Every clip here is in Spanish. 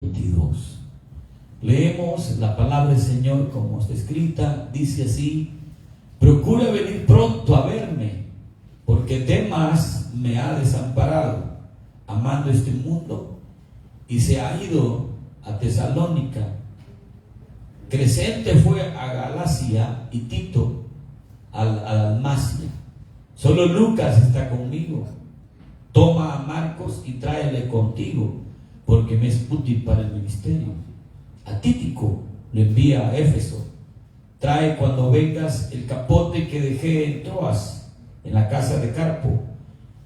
22. Leemos la palabra del Señor como está escrita. Dice así: procura venir pronto a verme, porque Demas me ha desamparado, amando este mundo, y se ha ido a Tesalónica. Crescente fue a Galacia y Tito a Dalmacia. Solo Lucas está conmigo. Toma a Marcos y tráele contigo, porque me es útil para el ministerio. A Tíquico lo envía a Éfeso. Trae cuando vengas el capote que dejé en Troas, en la casa de Carpo,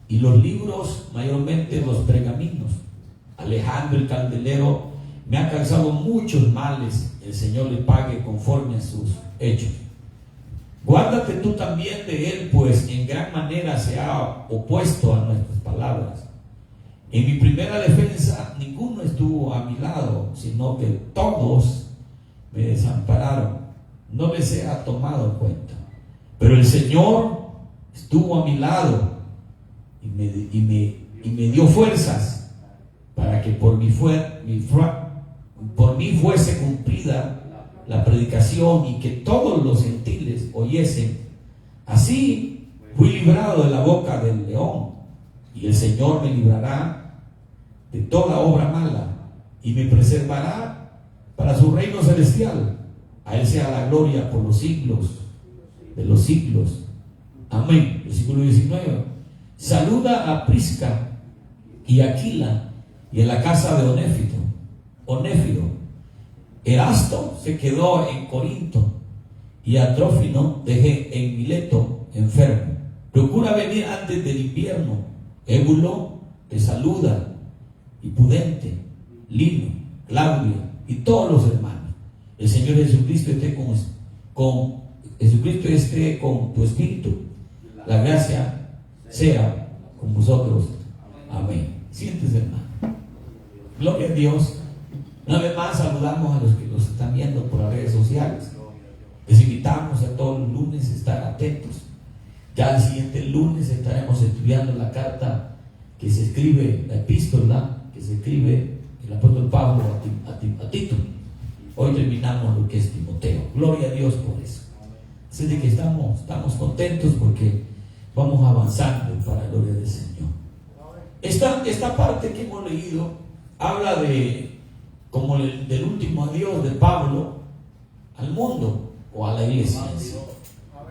y los libros, mayormente los pergaminos. Alejandro el candelero me ha causado muchos males. El Señor le pague conforme a sus hechos. Guárdate tú también de él, pues en gran manera se ha opuesto a nuestras palabras. En mi primera defensa ninguno estuvo a mi lado, sino que todos me desampararon. No les he tomado en cuenta. Pero el Señor estuvo a mi lado y me dio fuerzas para que por mí fuese cumplida la predicación y que todos los gentiles oyesen. Así fui librado de la boca del león, y el Señor me librará de toda obra mala y me preservará para su reino celestial. A él sea la gloria por los siglos de los siglos. Amén. Versículo 19. Saluda a Prisca y Aquila y en la casa de Onéfiro. Erasto se quedó en Corinto y a Trófimo dejé en Mileto enfermo. Procura venir antes del invierno. Ébulo te saluda, y Pudente, Lino, Claudia y todos los hermanos. El Señor Jesucristo esté con tu espíritu. La gracia sea con vosotros. Amén. Siéntese, hermano. Gloria a Dios. Una vez más saludamos a los que nos están viendo por las redes sociales. Les invitamos a todos los lunes a estar atentos. Ya el siguiente lunes estaremos estudiando la carta que se escribe, la epístola que se escribe el apóstol Pablo a Tito. Hoy terminamos lo que es Timoteo. Gloria a Dios por eso. Así de que estamos contentos porque vamos avanzando para la gloria del Señor. Esta parte que hemos leído habla como del último adiós de Pablo al mundo o a la iglesia.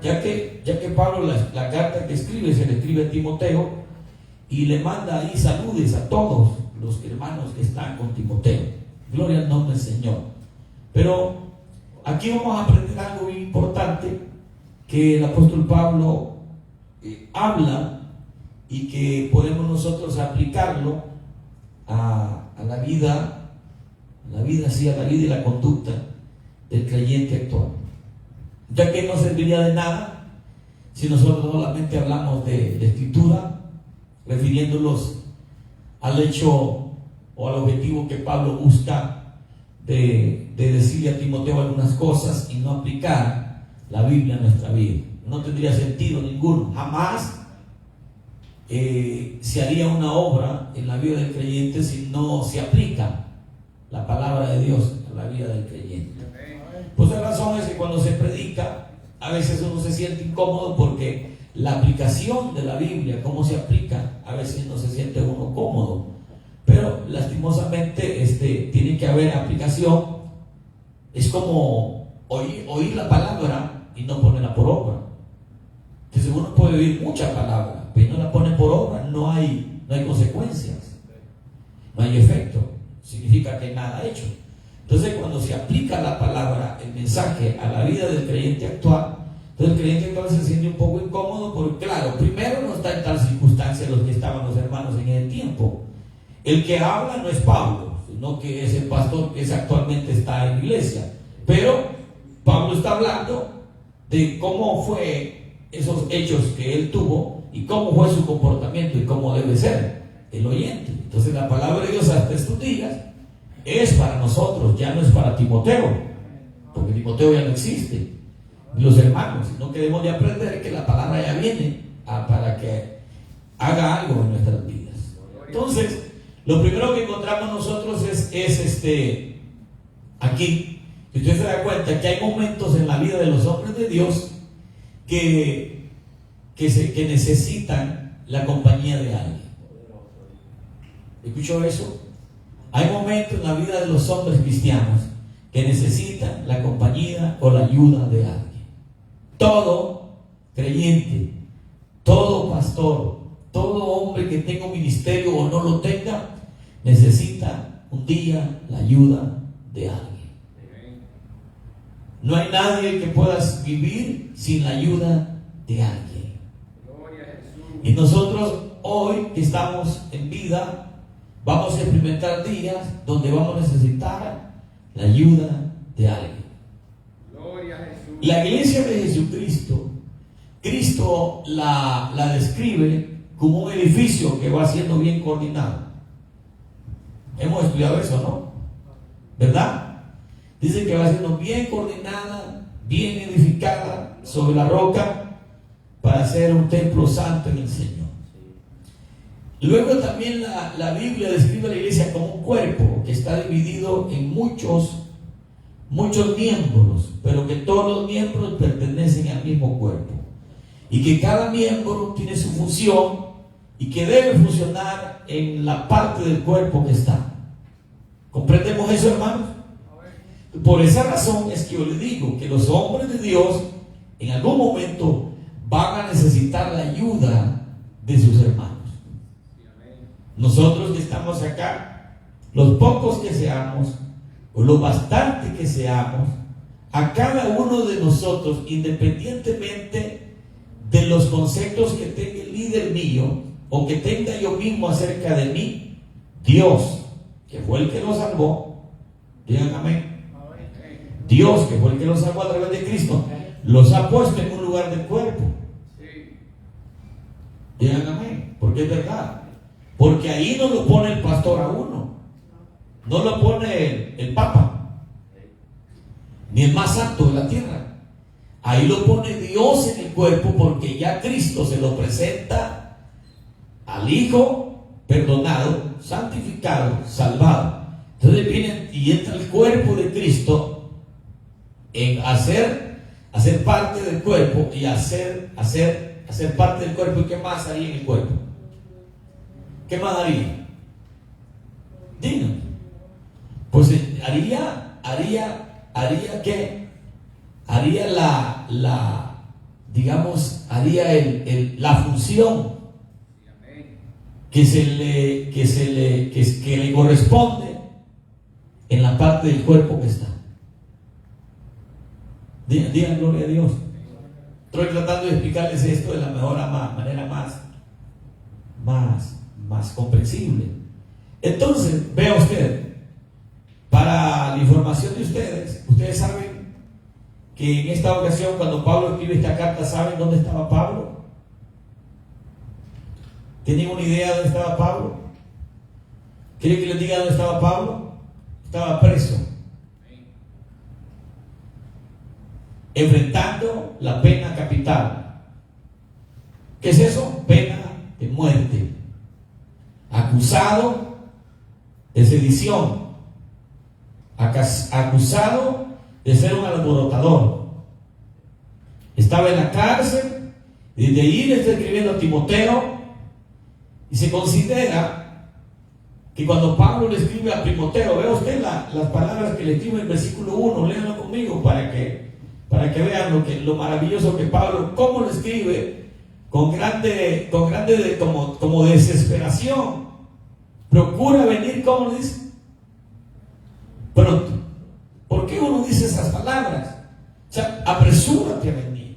Ya que Pablo la carta que escribe se le escribe a Timoteo y le manda ahí saludes a todos los hermanos que están con Timoteo. Gloria al nombre del Señor. Pero aquí vamos a aprender algo muy importante que el apóstol Pablo habla y que podemos nosotros aplicarlo a la vida y la conducta del creyente actual. Ya que no serviría de nada si nosotros solamente hablamos de escritura, refiriéndolos al hecho o al objetivo que Pablo busca de decirle a Timoteo algunas cosas y no aplicar la Biblia a nuestra vida. No tendría sentido ninguno. Jamás se haría una obra en la vida del creyente si no se aplica la palabra de Dios a la vida del creyente. Pues la razón es que cuando se predica, a veces uno se siente incómodo porque la aplicación de la Biblia, cómo se aplica, a veces no se siente uno cómodo. Pero lastimosamente tiene que haber aplicación. Es como oír la palabra y no ponerla por obra. Entonces uno puede oír mucha palabra, pero no la pone por obra, no hay consecuencias, no hay efecto. Significa que nada ha hecho. Entonces cuando se aplica la palabra, el mensaje a la vida del creyente actual, entonces el creyente actual se siente un poco incómodo porque claro, primero no está en tal circunstancia los que estaban los hermanos en el tiempo. El que habla no es Pablo, sino que es el pastor que actualmente está en la iglesia. Pero Pablo está hablando de cómo fue esos hechos que él tuvo y cómo fue su comportamiento y cómo debe ser el oyente. Entonces la palabra de Dios hasta estos días es para nosotros, ya no es para Timoteo, porque Timoteo ya no existe, ni los hermanos, sino que debemos de aprender que la palabra ya viene para que haga algo en nuestras vidas. Entonces Lo primero que encontramos nosotros es aquí, si usted se da cuenta que hay momentos en la vida de los hombres de Dios que necesitan la compañía de alguien. ¿Escuchó eso? Hay momentos en la vida de los hombres cristianos que necesitan la compañía o la ayuda de alguien. Todo creyente, todo pastor, todo hombre que tenga un ministerio o no lo tenga, necesita un día la ayuda de alguien. No hay nadie que pueda vivir sin la ayuda de alguien. Y nosotros hoy que estamos en vida, vamos a experimentar días donde vamos a necesitar la ayuda de alguien. La iglesia de Jesucristo, Cristo la describe como un edificio que va siendo bien coordinado. Hemos estudiado eso, ¿no? ¿Verdad? Dice que va siendo bien coordinada, bien edificada sobre la roca para ser un templo santo en el Señor. Luego también la Biblia describe a la iglesia como un cuerpo que está dividido en muchos miembros, pero que todos los miembros pertenecen al mismo cuerpo. Y que cada miembro tiene su función y que debe funcionar en la parte del cuerpo que está. ¿Comprendemos eso, hermanos? Por esa razón es que yo le digo que los hombres de Dios en algún momento van a necesitar la ayuda de sus hermanos. Nosotros que estamos acá, los pocos que seamos, o lo bastante que seamos, a cada uno de nosotros, independientemente de los conceptos que tenga el líder mío, o que tenga yo mismo acerca de mí, Dios, que fue el que lo salvó, digan amén. Dios, que fue el que los salvó a través de Cristo, los ha puesto en un lugar del cuerpo. Digan amén, porque es verdad. Porque ahí no lo pone el pastor a uno, no lo pone el papa, ni el más santo de la tierra. Ahí lo pone Dios en el cuerpo, porque ya Cristo se lo presenta al Hijo perdonado, santificado, salvado. Entonces viene y entra el cuerpo de Cristo en hacer parte del cuerpo y hacer parte del cuerpo. ¿Y qué más haría en el cuerpo? ¿Qué más haría? Díganme. Pues haría ¿qué? Haría la función que le corresponde en la parte del cuerpo que está. Digan gloria a Dios. Estoy tratando de explicarles esto de la manera más comprensible. Entonces, vea usted, para la información de ustedes saben que en esta ocasión, cuando Pablo escribe esta carta, ¿saben dónde estaba Pablo? ¿Tienen una idea de dónde estaba Pablo? ¿Quieren que les diga dónde estaba Pablo? Estaba preso, enfrentando la pena capital. ¿Qué es eso? Pena de muerte. Acusado de sedición, acusado de ser un alborotador. Estaba en la cárcel, y desde ahí le está escribiendo a Timoteo, y se considera que cuando Pablo le escribe a Timoteo, vea usted las palabras que le escribe en el versículo 1, léanlo conmigo para que vean lo maravilloso que Pablo, cómo lo escribe, como desesperación. Procura venir, ¿cómo lo dice? Pronto. ¿Por qué uno dice esas palabras? O sea, apresúrate a venir.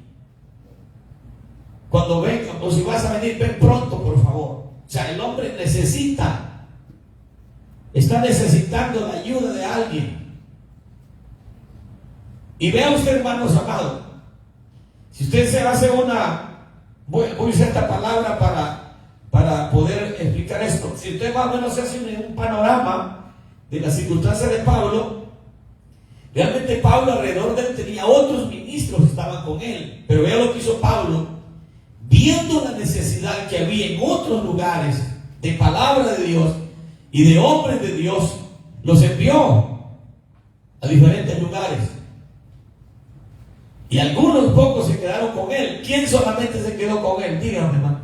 Cuando venga, o si vas a venir, ven pronto, por favor. O sea, el hombre está necesitando la ayuda de alguien. Y vea usted, hermanos amados, si usted se hace voy a usar esta palabra para poder explicar esto. Si usted más o menos se hace un panorama de las circunstancias de Pablo, realmente Pablo alrededor de él tenía otros ministros que estaban con él. Pero vea lo que hizo Pablo, viendo la necesidad que había en otros lugares de palabra de Dios y de hombres de Dios, los envió a diferentes lugares. Y algunos pocos se quedaron con él. ¿Quién solamente se quedó con él? Díganme, hermano.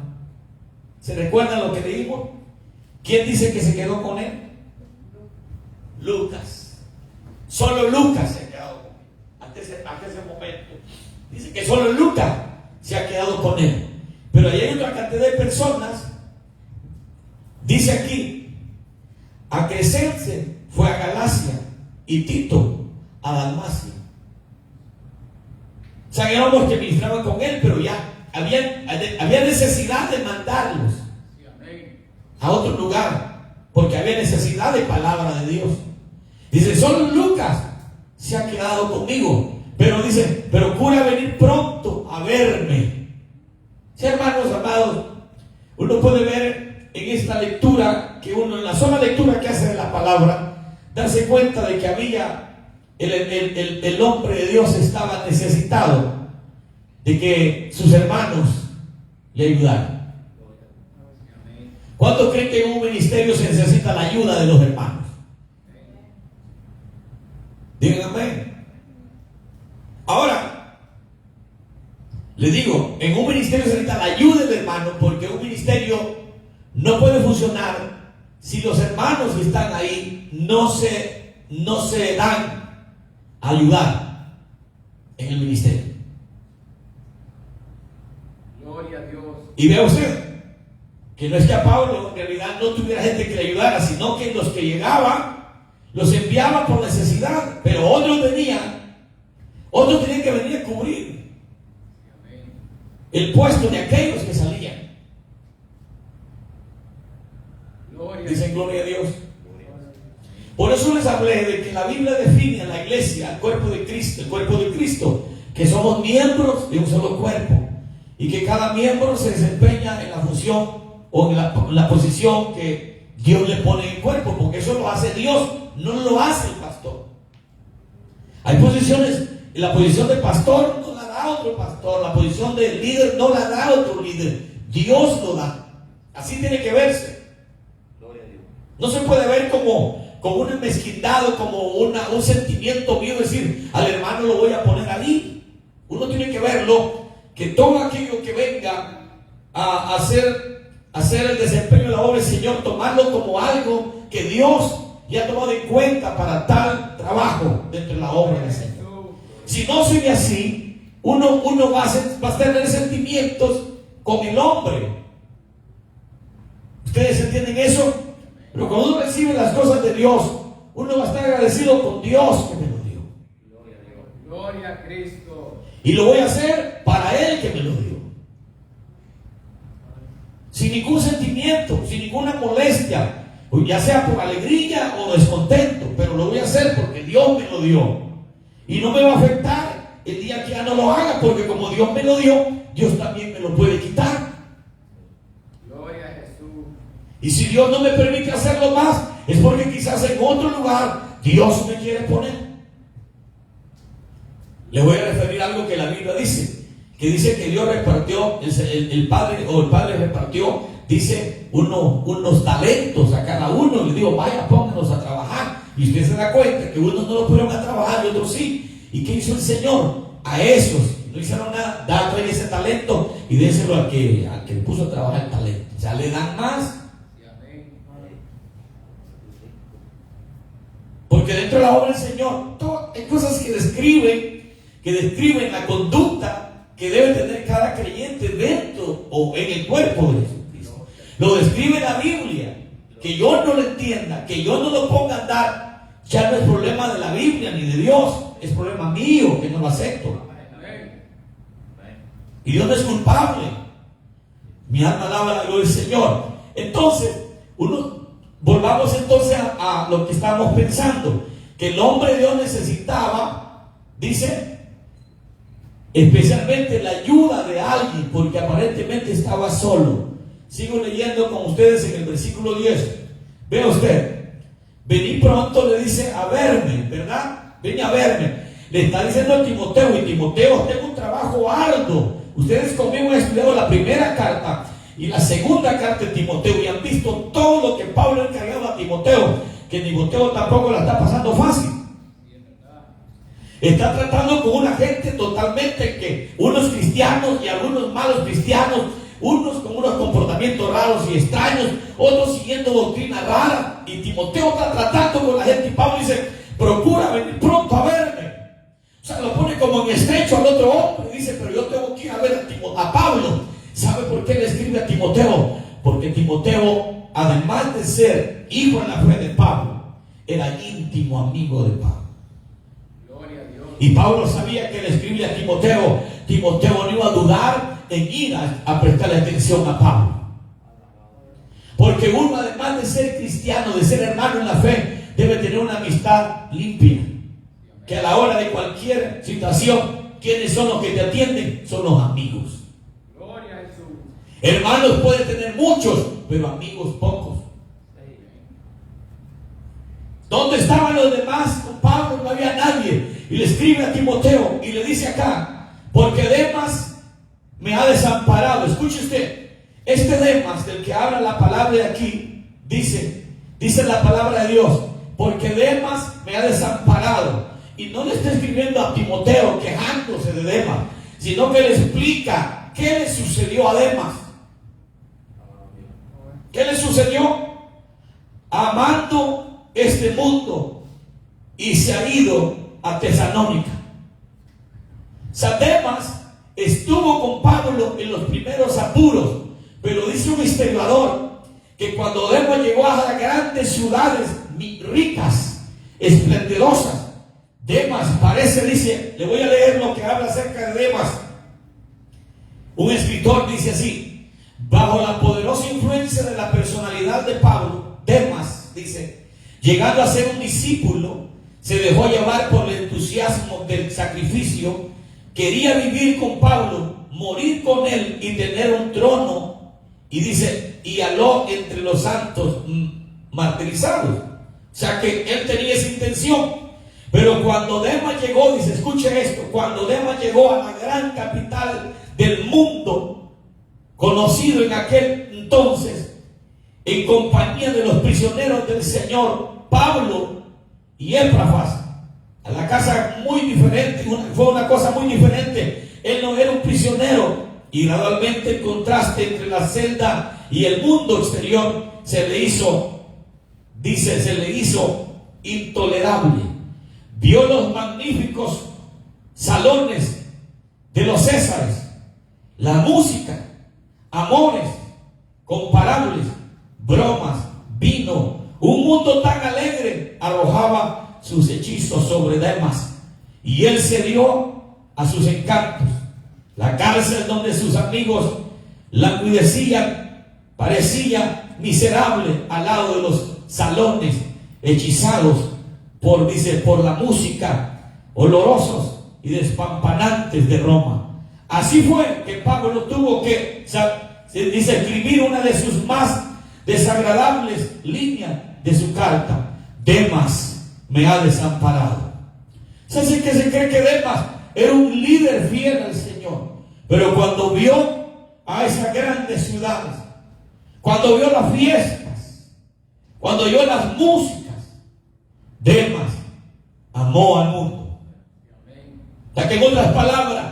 ¿Se recuerdan lo que leímos? ¿Quién dice que se quedó con él? Lucas. Solo Lucas se ha quedado con él. Hasta ese momento. Dice que solo Lucas se ha quedado con él. Pero ahí hay otra cantidad de personas. Dice aquí, a Crescense fue a Galacia y Tito a Dalmacia. O sea, eran los que ministraban con él, pero ya había necesidad de mandarlos a otro lugar, porque había necesidad de palabra de Dios. Dice, solo Lucas se ha quedado conmigo, pero dice, procura venir pronto a verme. Sí, hermanos amados, uno puede ver en esta lectura, que uno en la sola lectura que hace de la palabra, darse cuenta de que había el hombre de Dios estaba necesitado de que sus hermanos le ayudaran. ¿Cuántos creen que en un ministerio se necesita la ayuda de los hermanos? Digan amén. Ahora, le digo, en un ministerio se necesita la ayuda del hermano, porque un ministerio no puede funcionar si los hermanos que están ahí no se dan a ayudar en el ministerio. Gloria a Dios. Y vea usted que no es que a Pablo en realidad no tuviera gente que le ayudara, sino que los que llegaban los enviaba por necesidad, pero otros tenían que venir a cubrir el puesto de aquellos que salían. Dicen gloria a Dios. Por eso les hablé de que la Biblia define a la iglesia, al cuerpo de Cristo, que somos miembros de un solo cuerpo y que cada miembro se desempeña en la función o en la posición que Dios le pone en el cuerpo, porque eso lo hace Dios, no lo hace el pastor. Hay posiciones, la posición de pastor no la da otro pastor, la posición de líder no la da otro líder, Dios lo da. Así tiene que verse. No se puede ver como un mezquindado, como un sentimiento mío, decir, al hermano lo voy a poner ahí. Uno tiene que verlo, que todo aquello que venga a hacer el desempeño de la obra del Señor, tomarlo como algo que Dios ya ha tomado en cuenta para tal trabajo dentro de la obra del Señor. Si no sigue así, uno va a tener sentimientos con el hombre. ¿Ustedes entienden eso? Pero cuando uno recibe las cosas de Dios, uno va a estar agradecido con Dios que me lo dio. Gloria a Dios. Gloria a Cristo. Y lo voy a hacer para Él que me lo dio. Sin ningún sentimiento, sin ninguna molestia, ya sea por alegría o descontento, pero lo voy a hacer porque Dios me lo dio. Y no me va a afectar el día que ya no lo haga, porque como Dios me lo dio, Dios también me lo puede quitar. Y si Dios no me permite hacerlo más, es porque quizás en otro lugar Dios me quiere poner. Le voy a referir a algo que la Biblia dice, que dice que Dios repartió, el Padre repartió, dice, unos talentos a cada uno. Le digo, vaya, pónganos a trabajar. Y usted se da cuenta que unos no lo pusieron a trabajar y otros sí. ¿Y qué hizo el Señor? A esos no hicieron nada, trae ese talento y déselo al que puso a trabajar el talento. O sea, le dan más. Porque dentro de la obra del Señor hay cosas que describen la conducta que debe tener cada creyente dentro o en el cuerpo de Jesucristo. Lo describe la Biblia. Que yo no lo entienda, que yo no lo ponga a andar, ya no es problema de la Biblia ni de Dios, es problema mío que no lo acepto. Y Dios no es culpable. Mi alma alaba la gloria del Señor. Entonces, volvamos entonces a lo que estábamos pensando, que el hombre de Dios necesitaba, dice, especialmente la ayuda de alguien, porque aparentemente estaba solo. Sigo leyendo con ustedes en el versículo 10. Vea usted, vení pronto, le dice, a verme, ¿verdad? Ven a verme. Le está diciendo a Timoteo, y Timoteo, tengo un trabajo arduo. Ustedes conmigo han estudiado la primera carta, y la segunda carta de Timoteo y han visto todo lo que Pablo encargaba a Timoteo, que Timoteo tampoco la está pasando fácil. Está tratando con una gente totalmente que unos cristianos y algunos malos cristianos, unos con unos comportamientos raros y extraños, otros siguiendo doctrina rara. Y Timoteo está tratando con la gente y Pablo dice, procura venir pronto a verme. O sea, lo pone como en estrecho al otro hombre y dice, pero yo tengo que ir a ver a Pablo. ¿Sabe por qué le escribe a Timoteo? Porque Timoteo, además de ser hijo en la fe de Pablo, era íntimo amigo de Pablo. Y Pablo sabía que le escribía a Timoteo. Timoteo no iba a dudar en ir a prestarle atención a Pablo. Porque uno, además de ser cristiano, de ser hermano en la fe, debe tener una amistad limpia. Que a la hora de cualquier situación, ¿quiénes son los que te atienden? Son los amigos. Gloria a Jesús. Hermanos puede tener muchos, pero amigos pocos. ¿Dónde estaban los demás? Con Pablo no había nadie. Y le escribe a Timoteo y le dice acá, porque Demas me ha desamparado. Escuche usted, este Demas del que habla la palabra de aquí, dice la palabra de Dios, porque Demas me ha desamparado. Y no le está escribiendo a Timoteo quejándose de Demas, sino que le explica qué le sucedió a Demas. ¿Qué le sucedió? Amando este mundo y se ha ido a Tesalónica. Demas estuvo con Pablo en los primeros apuros, pero dice un historiador que cuando Demas llegó a las grandes ciudades ricas, esplendorosas, Demas parece, dice, le voy a leer lo que habla acerca de Demas. Un escritor dice así: bajo la poderosa influencia de la personalidad de Pablo, Demas, dice, llegando a ser un discípulo, se dejó llevar por el entusiasmo del sacrificio. Quería vivir con Pablo, morir con él y tener un trono. Y dice, y aló entre los santos martirizados. O sea que él tenía esa intención. Pero cuando Demas llegó, dice, escuche esto, cuando Demas llegó a la gran capital del mundo, conocido en aquel entonces, en compañía de los prisioneros del Señor, Pablo y Epafras, a la casa muy diferente, fue una cosa muy diferente. Él no era un prisionero, y gradualmente el contraste entre la celda y el mundo exterior se le hizo intolerable. Vio los magníficos salones de los Césares, la música, amores comparables, bromas, vino, un mundo tan alegre arrojaba sus hechizos sobre Demas, y él cedió a sus encantos. La cárcel donde sus amigos languidecían parecía miserable al lado de los salones hechizados por la música, olorosos y despampanantes de Roma. Así fue que Pablo tuvo que, escribir una de sus más desagradables líneas de su carta: Demas me ha desamparado. ¿Sabe que se cree que Demas era un líder fiel al Señor? Pero cuando vio a esas grandes ciudades, cuando vio las fiestas, cuando vio las músicas, Demas amó al mundo. Ya que en otras palabras,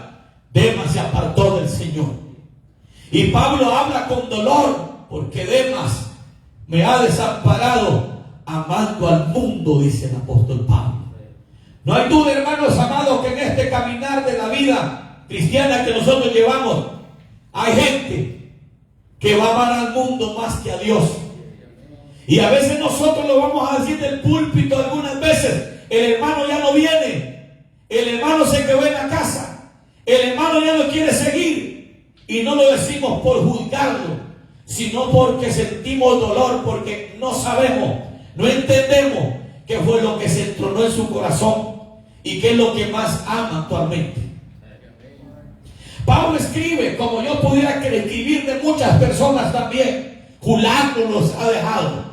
Demas se apartó del Señor. Y Pablo habla con dolor, porque Demas me ha desamparado amando al mundo, dice el apóstol Pablo. No hay duda, hermanos amados, que en este caminar de la vida cristiana que nosotros llevamos, hay gente que va a amar al mundo más que a Dios. Y a veces nosotros lo vamos a decir del púlpito, algunas veces el hermano ya no viene, el hermano se quedó en la casa, el hermano ya no quiere seguir. Y no lo decimos por juzgarlo, sino porque sentimos dolor, porque no sabemos, no entendemos qué fue lo que se entronó en su corazón y qué es lo que más ama actualmente. Pablo escribe, como yo pudiera escribir de muchas personas también, Julano los ha dejado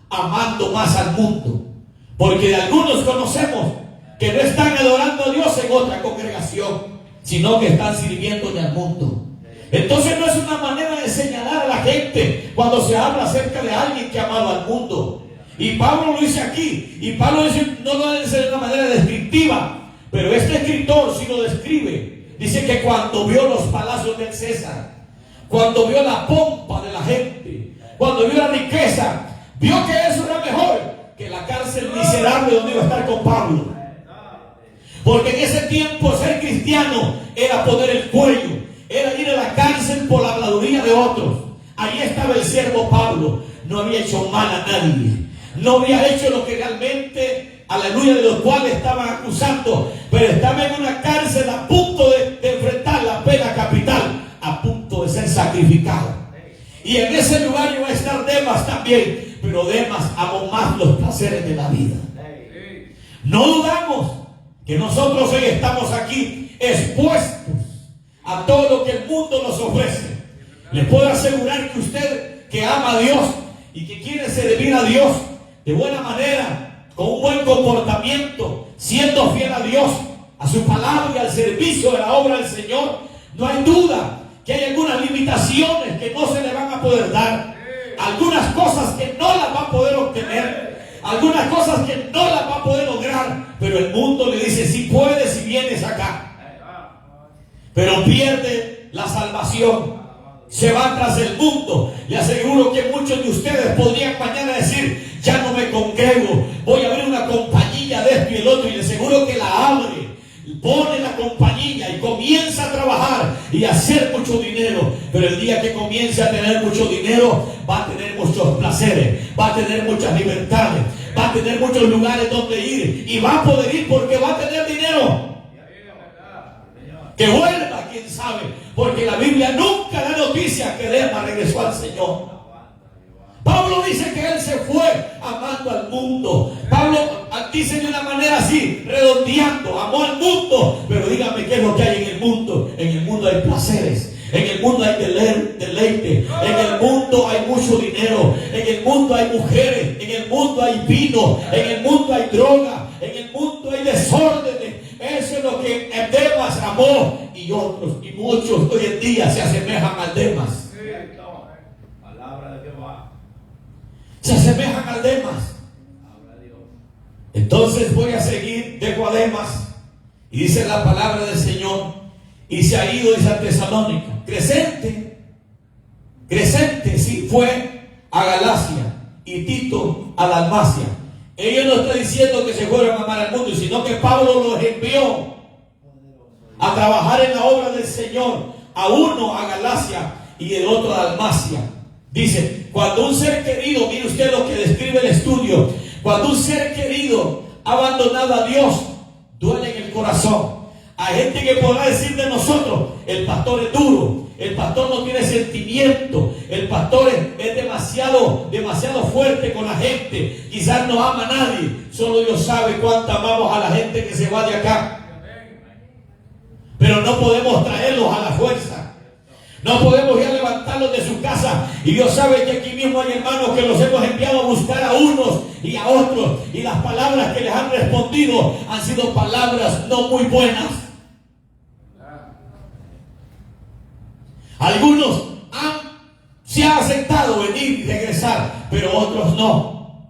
amando más al mundo, porque de algunos conocemos que no están adorando a Dios en otra congregación, sino que están sirviéndole al mundo. Entonces no es una manera de señalar a la gente cuando se habla acerca de alguien que ha amado al mundo. Y Pablo lo dice aquí. Y Pablo dice, no lo dice de una manera descriptiva, pero este escritor sí lo describe. Dice que cuando vio los palacios del César, cuando vio la pompa de la gente, cuando vio la riqueza, vio que eso era mejor que la cárcel miserable donde iba a estar con Pablo. Porque en ese tiempo ser cristiano era poner el cuello, era ir a la cárcel por la habladuría de otros. Ahí estaba el siervo Pablo. No había hecho mal a nadie, no había hecho lo que realmente, aleluya, de los cuales estaban acusando, pero estaba en una cárcel a punto de enfrentar la pena capital, a punto de ser sacrificado. Y en ese lugar iba a estar Demas también, pero Demas amó más los placeres de la vida. No dudamos que nosotros hoy estamos aquí expuestos a todo lo que el mundo nos ofrece. Les puedo asegurar que usted que ama a Dios y que quiere servir a Dios de buena manera, con un buen comportamiento, siendo fiel a Dios, a su palabra y al servicio de la obra del Señor, no hay duda que hay algunas limitaciones que no se le van a poder dar, algunas cosas que no las va a poder obtener, algunas cosas que no las va a poder lograr, pero el mundo le dice, si puedes, si vienes acá. Pero pierde la salvación, se va tras el mundo. Le aseguro que muchos de ustedes podrían mañana decir, ya no me congrego, voy a abrir una compañía de esto y el otro, y le aseguro que la abre, pone la compañía y comienza a trabajar y a hacer mucho dinero. Pero el día que comience a tener mucho dinero, va a tener muchos placeres, va a tener muchas libertades, va a tener muchos lugares donde ir, y va a poder ir porque va a tener dinero. Que vuelva, quién sabe, porque la Biblia nunca da noticia que Demas regresó al Señor. Pablo dice que él se fue amando al mundo. Pablo dice de una manera así, redondeando, amó al mundo. Pero dígame qué es lo que hay en el mundo. En el mundo hay placeres, en el mundo hay deleite, en el mundo hay mucho dinero, en el mundo hay mujeres, en el mundo hay vino, en el mundo hay droga, en el mundo hay desórdenes. Eso es lo que Demas amó, y otros y muchos hoy en día se asemejan al Demas. Palabra de Jehová. Se asemejan al Demas. Entonces voy a seguir, dejo a Demas, y dice la palabra del Señor, y se ha ido a Tesalónica. Crescente sí fue a Galacia, y Tito a Dalmacia. Ellos no están diciendo que se fueron a amar al mundo, sino que Pablo los envió a trabajar en la obra del Señor, a uno a Galacia y el otro a Dalmacia. Dice, cuando un ser querido, mire usted lo que describe el estudio, cuando un ser querido ha abandonado a Dios, duele en el corazón. Hay gente que podrá decir de nosotros, el pastor es duro, el pastor no tiene sentimiento, el pastor es demasiado fuerte con la gente, quizás no ama a nadie. Solo Dios sabe cuánto amamos a la gente que se va de acá. Pero no podemos traerlos a la fuerza, no podemos ir a levantarlos de su casa. Y Dios sabe que aquí mismo hay hermanos que los hemos enviado a buscar a unos y a otros, y las palabras que les han respondido han sido palabras no muy buenas. Algunos se han aceptado venir y regresar, pero otros no.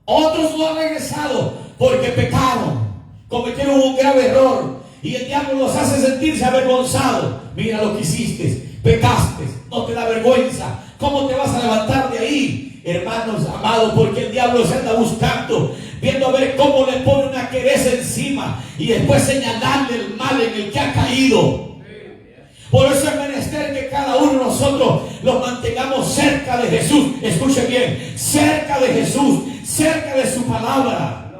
Otros no han regresado porque pecaron, cometieron un grave error, y el diablo los hace sentirse avergonzados. Mira lo que hiciste, pecaste, no te da vergüenza. ¿Cómo te vas a levantar de ahí, hermanos amados? Porque el diablo se anda buscando, viendo a ver cómo le pone una querella encima y después señalarle el mal en el que ha caído. Por eso es menester que cada uno de nosotros los mantengamos cerca de Jesús. Escuche bien, cerca de Jesús, cerca de su palabra,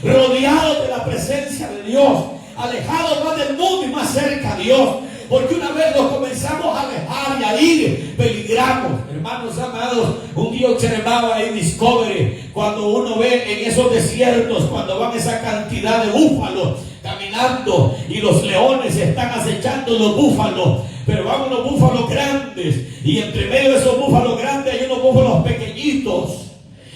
rodeados de la presencia de Dios, alejados más del mundo y más cerca a Dios. Porque una vez nos comenzamos a alejar y a ir, peligramos. Hermanos amados, un día observaba en Discovery, cuando uno ve en esos desiertos, cuando van esa cantidad de búfalos caminando, y los leones están acechando los búfalos, pero van unos búfalos grandes, y entre medio de esos búfalos grandes hay unos búfalos pequeñitos.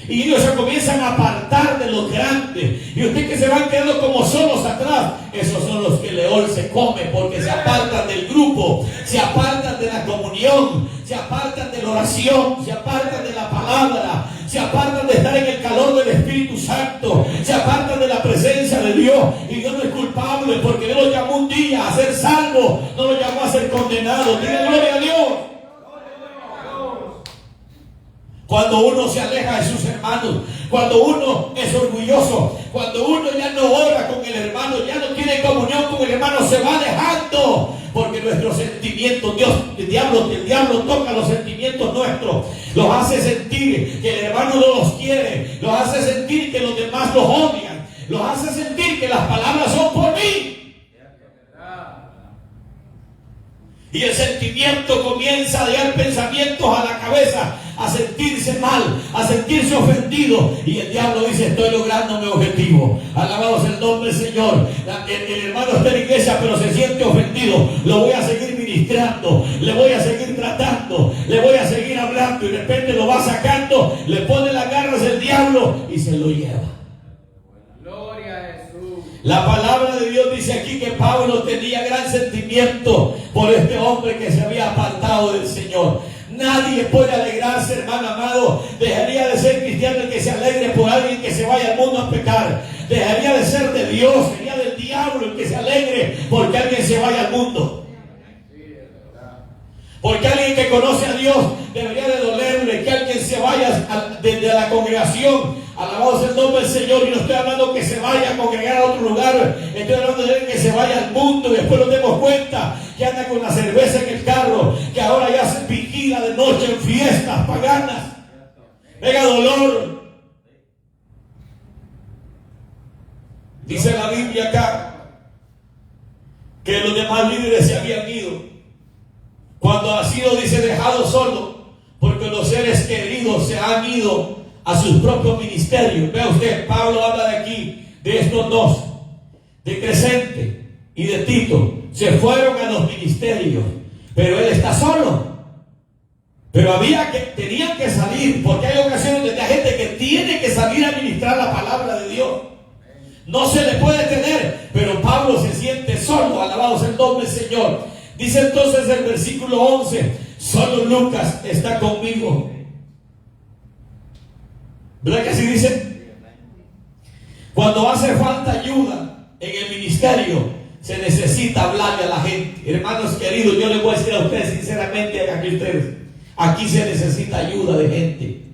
Y ellos se comienzan a apartar de los grandes. Y ustedes que se van quedando como solos atrás, esos son los que el león se come, porque se apartan del grupo, se apartan de la comunión, se apartan de la oración, se apartan de la palabra, se apartan de estar en el calor del Espíritu Santo, se apartan de la presencia de Dios. Y Dios no es culpable, porque Dios lo llamó un día a ser salvo, no lo llamó a ser condenado. Diga gloria a Dios. Cuando uno se aleja de sus hermanos, cuando uno es orgulloso, cuando uno ya no ora con el hermano, ya no tiene comunión con el hermano, se va alejando, porque nuestros sentimientos, el diablo toca los sentimientos nuestros, los hace sentir que el hermano no los quiere, los hace sentir que los demás los odian, los hace sentir que las palabras son por mí. Y el sentimiento comienza a llegar pensamientos a la cabeza, a sentirse mal, a sentirse ofendido. Y el diablo dice: estoy logrando mi objetivo. Alabado sea el nombre del Señor. El hermano está en la iglesia, pero se siente ofendido. Lo voy a seguir ministrando, le voy a seguir tratando, le voy a seguir hablando. Y de repente lo va sacando, le pone las garras del diablo y se lo lleva. La palabra de Dios dice aquí que Pablo tenía gran sentimiento por este hombre que se había apartado del Señor. Nadie puede alegrarse, hermano amado. Dejaría de ser cristiano el que se alegre por alguien que se vaya al mundo a pecar. Dejaría de ser de Dios, sería del diablo el que se alegre porque alguien se vaya al mundo. Porque alguien que conoce a Dios debería de dolerle que alguien se vaya de la congregación. Alabado sea el nombre del Señor. Y no estoy hablando que se vaya a congregar a otro lugar, estoy hablando de que se vaya al mundo y después nos demos cuenta que anda con la cerveza en el carro, que ahora ya se vigila de noche en fiestas paganas. Venga, dolor. Dice la Biblia acá que los demás líderes se habían ido. Cuando ha sido, dice, dejado solo, porque los seres queridos se han ido a sus propios ministerios. Vea usted, Pablo habla de aquí, de estos dos, de Crescente y de Tito. Se fueron a los ministerios, pero él está solo. Pero tenían que salir, porque hay ocasiones donde hay gente que tiene que salir a ministrar la palabra de Dios. No se le puede tener, pero Pablo se siente solo. Alabado sea el nombre del Señor. Dice entonces el versículo 11: solo Lucas está conmigo. ¿Verdad que así dice? Cuando hace falta ayuda en el ministerio, se necesita hablarle a la gente. Hermanos queridos, yo les voy a decir a ustedes sinceramente, aquí se necesita ayuda de gente.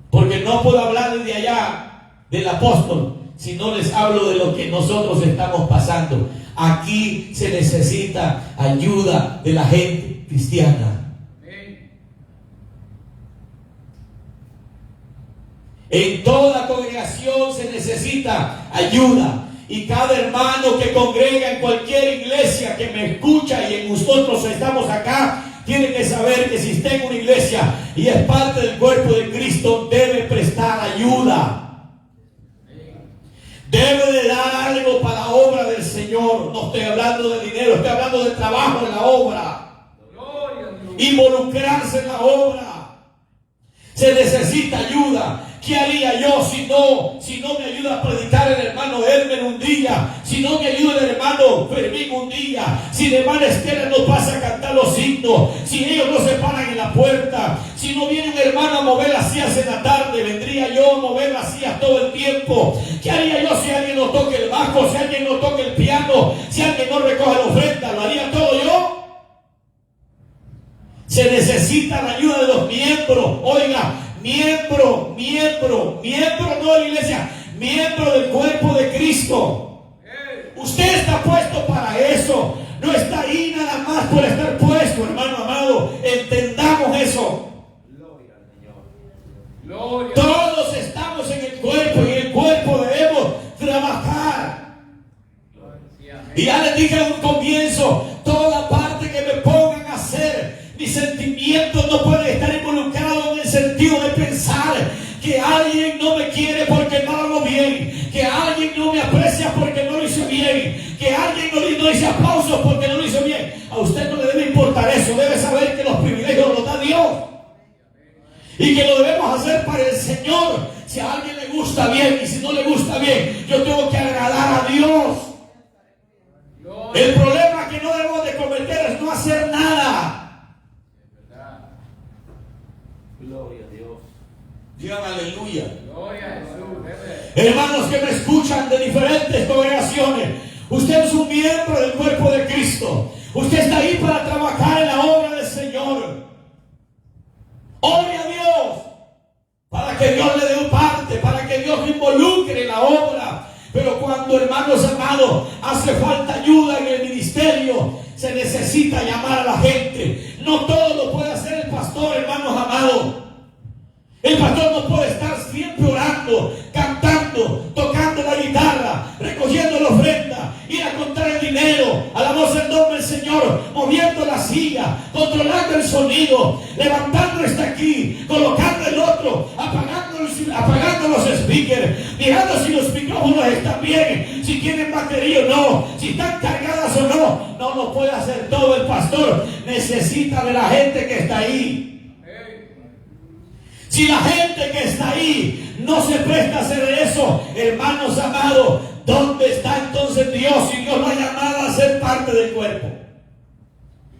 Porque no puedo hablar desde allá del apóstol si no les hablo de lo que nosotros estamos pasando. Aquí se necesita ayuda de la gente cristiana. En toda congregación se necesita ayuda. Y cada hermano que congrega en cualquier iglesia que me escucha, y en nosotros estamos acá, tiene que saber que si está en una iglesia y es parte del cuerpo de Cristo, debe prestar ayuda. Debe de dar algo para la obra del Señor. No estoy hablando de dinero, estoy hablando de trabajo en la obra. Involucrarse en la obra. Se necesita ayuda. ¿Qué haría yo si no me ayuda a predicar el hermano Hermen un día? Si no me ayuda el hermano Fermín un día. Si la hermana Estela no pasa a cantar los himnos. Si ellos no se paran en la puerta. Si no viene un hermano a mover las sillas en la tarde, vendría yo a mover las sillas todo el tiempo. ¿Qué haría yo si alguien no toque el bajo? Si alguien no toque el piano. Si alguien no recoge la ofrenda. ¿Lo haría todo yo? Se necesita la ayuda de los miembros. Oiga, miembro no de la iglesia, miembro del cuerpo de Cristo. Usted está puesto para eso. No está ahí nada más por estar puesto, hermano amado. Entendamos eso. Gloria. Todos estamos en el cuerpo y en el cuerpo debemos trabajar. Y ya les dije en un comienzo, toda parte que me pongan a hacer, mis sentimientos no pueden estar involucrados en el sentido de pensar que alguien no me quiere porque no lo hago bien, que alguien no me aprecia porque no lo hizo bien, que alguien no dice aplausos porque no lo hizo bien. A usted no le debe importar eso. Debe saber que los privilegios los da Dios y que lo debemos hacer para el Señor. Si a alguien le gusta bien y si no le gusta bien, yo tengo que agradar a Dios. El problema que no debemos de cometer es no hacer nada. Gloria a Dios. Digan aleluya. Gloria a Jesús. Hermanos que me escuchan de diferentes congregaciones, usted es un miembro del cuerpo de Cristo. Usted está ahí para trabajar en la obra del Señor. Ore a Dios para que Dios le dé parte, para que Dios le involucre en la obra. Pero cuando, hermanos amados, hace falta ayuda en el ministerio, se necesita llamar a la gente. No todo lo puede hacer el pastor, hermanos amados. El pastor no puede estar siempre orando, cantando, tocando la guitarra, recogiendo la ofrenda, ir a contar el dinero, a la voz del nombre del Señor, moviendo la silla, controlando el sonido, levantando este aquí, colocando el otro, apagando los speakers, mirando si los micrófonos están bien, si tienen batería o no, si están cargadas o no. No lo puede hacer todo el pastor. Necesita de la gente que está ahí. Si la gente que está ahí no se presta a hacer eso, hermanos amados, ¿dónde está entonces Dios si Dios lo ha llamado a ser parte del cuerpo?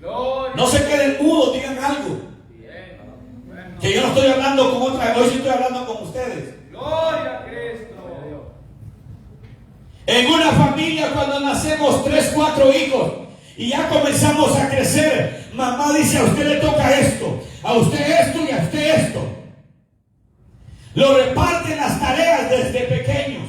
No se queden mudos, digan algo. Que yo no estoy hablando con otra, hoy sí estoy hablando con ustedes. Gloria a Cristo. En una familia, cuando nacemos 3, 4 hijos y ya comenzamos a crecer, mamá dice: a usted le toca esto, a usted esto y a usted esto. Lo reparten las tareas desde pequeños.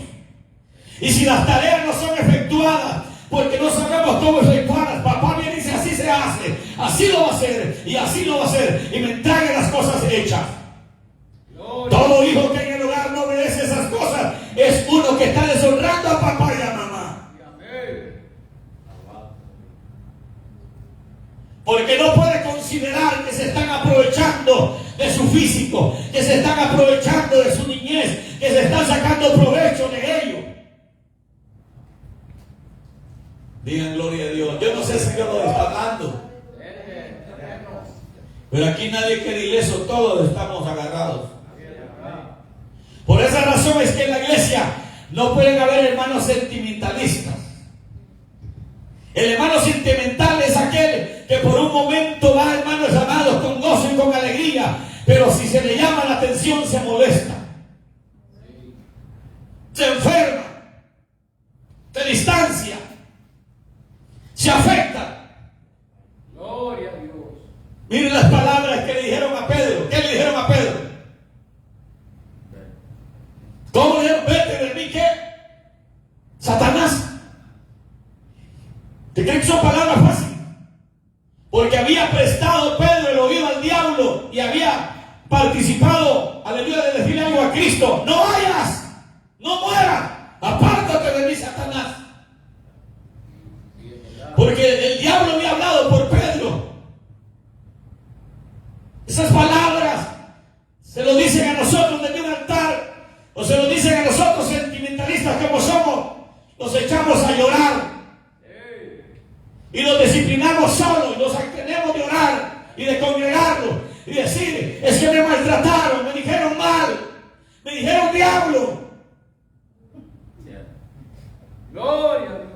Y si las tareas no son efectuadas, porque no sabemos cómo efectuarlas, papá viene y dice: así se hace, así lo va a hacer, y así lo va a hacer, y me entrega las cosas hechas. Todo hijo que en el hogar no obedece esas cosas es uno que está deshonrando a papá y a mamá. Porque no puede considerar que se están aprovechando de su físico, que se están aprovechando de su niñez, que se están sacando provecho de ello. Digan gloria a Dios. Yo no sé si Dios lo está hablando, pero aquí nadie queda ileso, todos estamos agarrados. Por esa razón es que en la iglesia no pueden haber hermanos sentimentalistas. El hermano sentimental es aquel que por un momento va, hermanos amados, con gozo y con alegría, pero si se le llama la atención se molesta, se enferma, se distancia, se afecta. Gloria a Dios. Miren las palabras que le dijeron a Pedro. ¿Qué le dijeron a Pedro? ¿Cómo le dijeron? Vete de mí, ¿qué? Satanás. ¿Te creen que son palabras fáciles? Porque había prestado Pedro el oído al diablo y había participado, aleluya, de decirle algo a Cristo: no vayas, no mueras, apártate de mí, Satanás. Porque el diablo había hablado por Pedro. Esas palabras se lo dicen a nosotros desde un altar, o se lo dicen a nosotros sentimentalistas como somos. Nos echamos a llorar y los disciplinamos solos, y los abstenemos de orar y de congregarnos y decir: es que me maltrataron, me dijeron mal, me dijeron diablo. Gloria a Dios.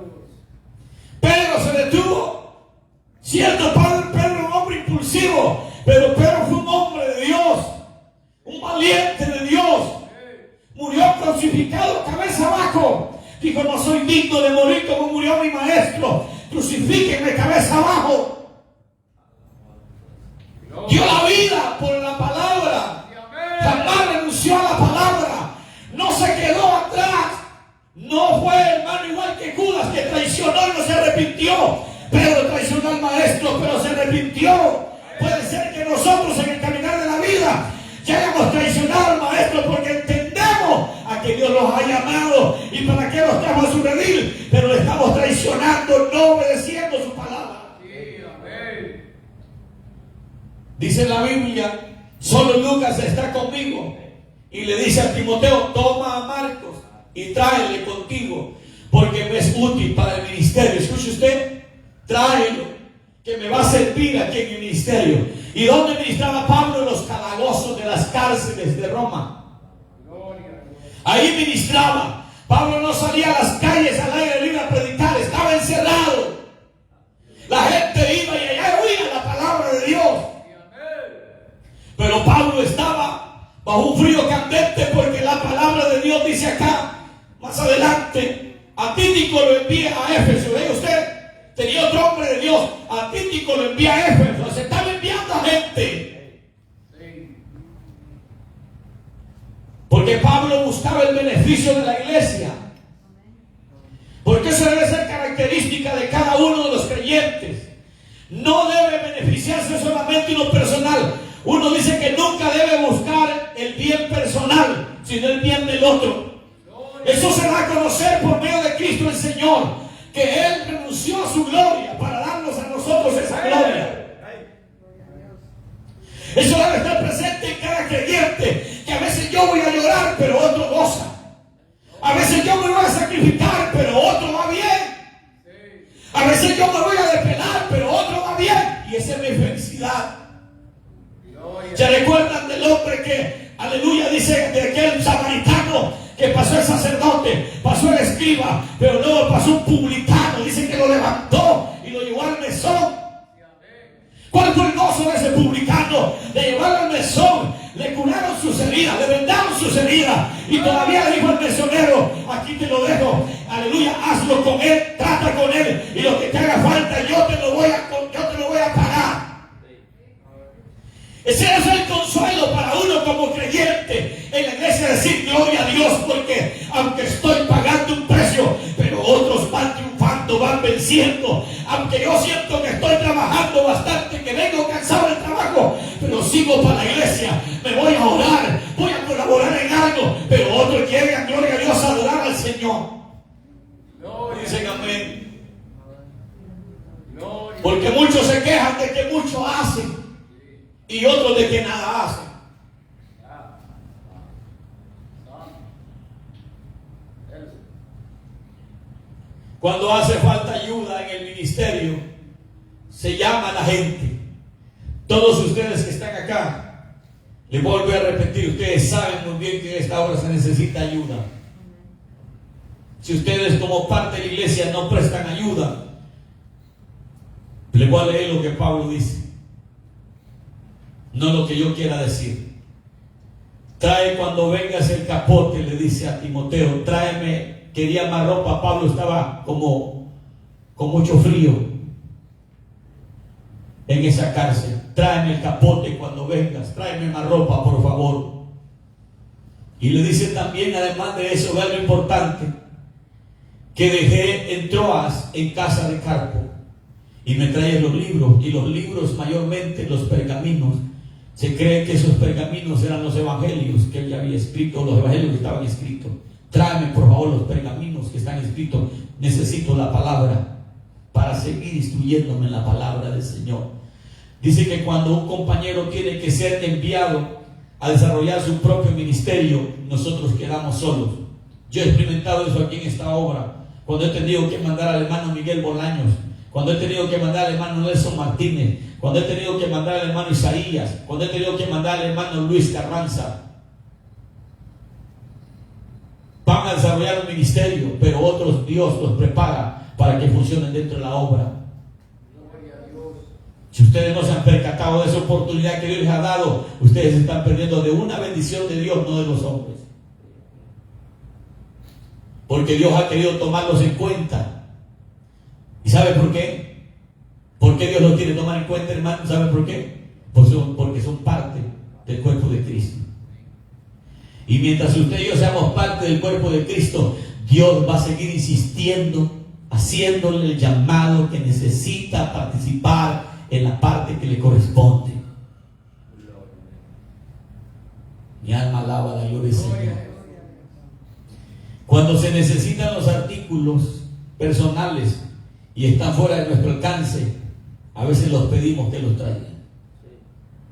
Pedro se detuvo. Cierto, Pedro era un hombre impulsivo, pero Pedro fue un hombre de Dios, un valiente de Dios. Murió crucificado cabeza abajo. Dijo: no soy digno de morir como murió mi maestro. Crucifíquenme cabeza abajo. Dio la vida por la palabra. Jamás renunció a la palabra. No se quedó atrás. No fue, hermano, igual que Judas, que traicionó y no se arrepintió. Pedro traicionó al maestro, pero se arrepintió. Puede ser que nosotros en el caminar de la vida ya hayamos traicionado al maestro porque entendemos a que Dios los ha llamado y para qué los trajo a su redil, pero le estamos traicionando, no obedeciendo su palabra. Sí, amén. Dice la Biblia, solo Lucas está conmigo, y le dice a Timoteo: toma a Marcos y tráele contigo, porque me es útil para el ministerio. Escuche usted, tráelo, que me va a servir aquí en el ministerio. ¿Y dónde ministraba Pablo? En los calabozos de las cárceles de Roma. Ahí ministraba. Pablo no salía a las calles al aire libre a predicar, estaba encerrado. La gente iba y allá oía la palabra de Dios. Pero Pablo estaba bajo un frío candente, porque la palabra de Dios dice acá, más adelante: a Tíquico lo envía a Éfeso. ¿Ve usted? Tenía otro hombre de Dios. A Tíquico lo envía a Éfeso. Se estaba enviando a gente. Porque Pablo buscaba el beneficio de la iglesia. Porque eso debe ser característica de cada uno de los creyentes. No debe beneficiarse solamente en lo personal. Uno dice que nunca debe buscar el bien personal, sino el bien del otro. Eso se da a conocer por medio de Cristo el Señor, que Él renunció a su gloria para darnos a nosotros esa gloria. Eso debe estar presente en cada creyente, que a veces yo voy a llorar, pero otro goza. A veces yo me voy a sacrificar, pero otro va bien. A veces yo me voy a despelar, pero otro va bien. Y esa es mi felicidad. ¿Se recuerdan del hombre que, aleluya, dice de aquel samaritano que pasó el sacerdote, pasó el escriba, pero luego pasó un publicano? Dice que lo levantó y lo llevó al mesón. ¿Cuál fue el gozo de ese publicano? De llevarlo al mesón. Le curaron sus heridas, le vendaron sus heridas, y todavía le dijo al mesonero: aquí te lo dejo, aleluya, hazlo con él, trata con él, y lo que te haga falta yo te lo voy a pagar. Ese es el consuelo para uno como creyente en la iglesia, decir: gloria a Dios, porque aunque estoy pagando un precio, pero otros van triunfando, van venciendo. Aunque yo siento que estoy trabajando bastante, que vengo cansado del trabajo, pero sigo para la iglesia, me voy a orar, voy a colaborar en algo, pero otros llegan, gloria a Dios, a adorar al Señor. Dicen amén. Porque muchos se quejan de que mucho hacen y otros de que nada hacen. Cuando hace falta ayuda en el ministerio, se llama a la gente. Todos ustedes que están acá, les voy a volver a repetir, ustedes saben muy bien que en esta hora se necesita ayuda. Si ustedes como parte de la iglesia no prestan ayuda, les voy a leer lo que Pablo dice, no lo que yo quiera decir. Trae cuando vengas el capote, le dice a Timoteo, tráeme. Quería más ropa. Pablo estaba como con mucho frío en esa cárcel. Tráeme el capote cuando vengas, tráeme más ropa, por favor. Y le dice también, además de eso, vean lo importante, que dejé en Troas, en casa de Carpo, y me trae los libros. Y los libros, mayormente los pergaminos, se cree que esos pergaminos eran los evangelios que él ya había escrito, los evangelios que estaban escritos. Tráeme por favor los pergaminos que están escritos. Necesito la palabra para seguir instruyéndome en la palabra del Señor. Dice que cuando un compañero tiene que ser enviado a desarrollar su propio ministerio, nosotros quedamos solos. Yo he experimentado eso aquí en esta obra, cuando he tenido que mandar al hermano Miguel Bolaños, cuando he tenido que mandar al hermano Nelson Martínez, cuando he tenido que mandar al hermano Isaías, cuando he tenido que mandar al hermano Luis Carranza. Van a desarrollar un ministerio, pero otros Dios los prepara para que funcionen dentro de la obra. Si ustedes no se han percatado de esa oportunidad que Dios les ha dado, ustedes se están perdiendo de una bendición de Dios, no de los hombres. Porque Dios ha querido tomarlos en cuenta. ¿Y sabe por qué? ¿Por qué Dios los quiere tomar en cuenta, hermano? ¿Sabe por qué? Porque son parte del cuerpo de Cristo. Y mientras usted y yo seamos parte del cuerpo de Cristo, Dios va a seguir insistiendo, haciéndole el llamado que necesita participar en la parte que le corresponde. Mi alma alaba la gloria del Señor. Cuando se necesitan los artículos personales y están fuera de nuestro alcance, a veces los pedimos que los traigan.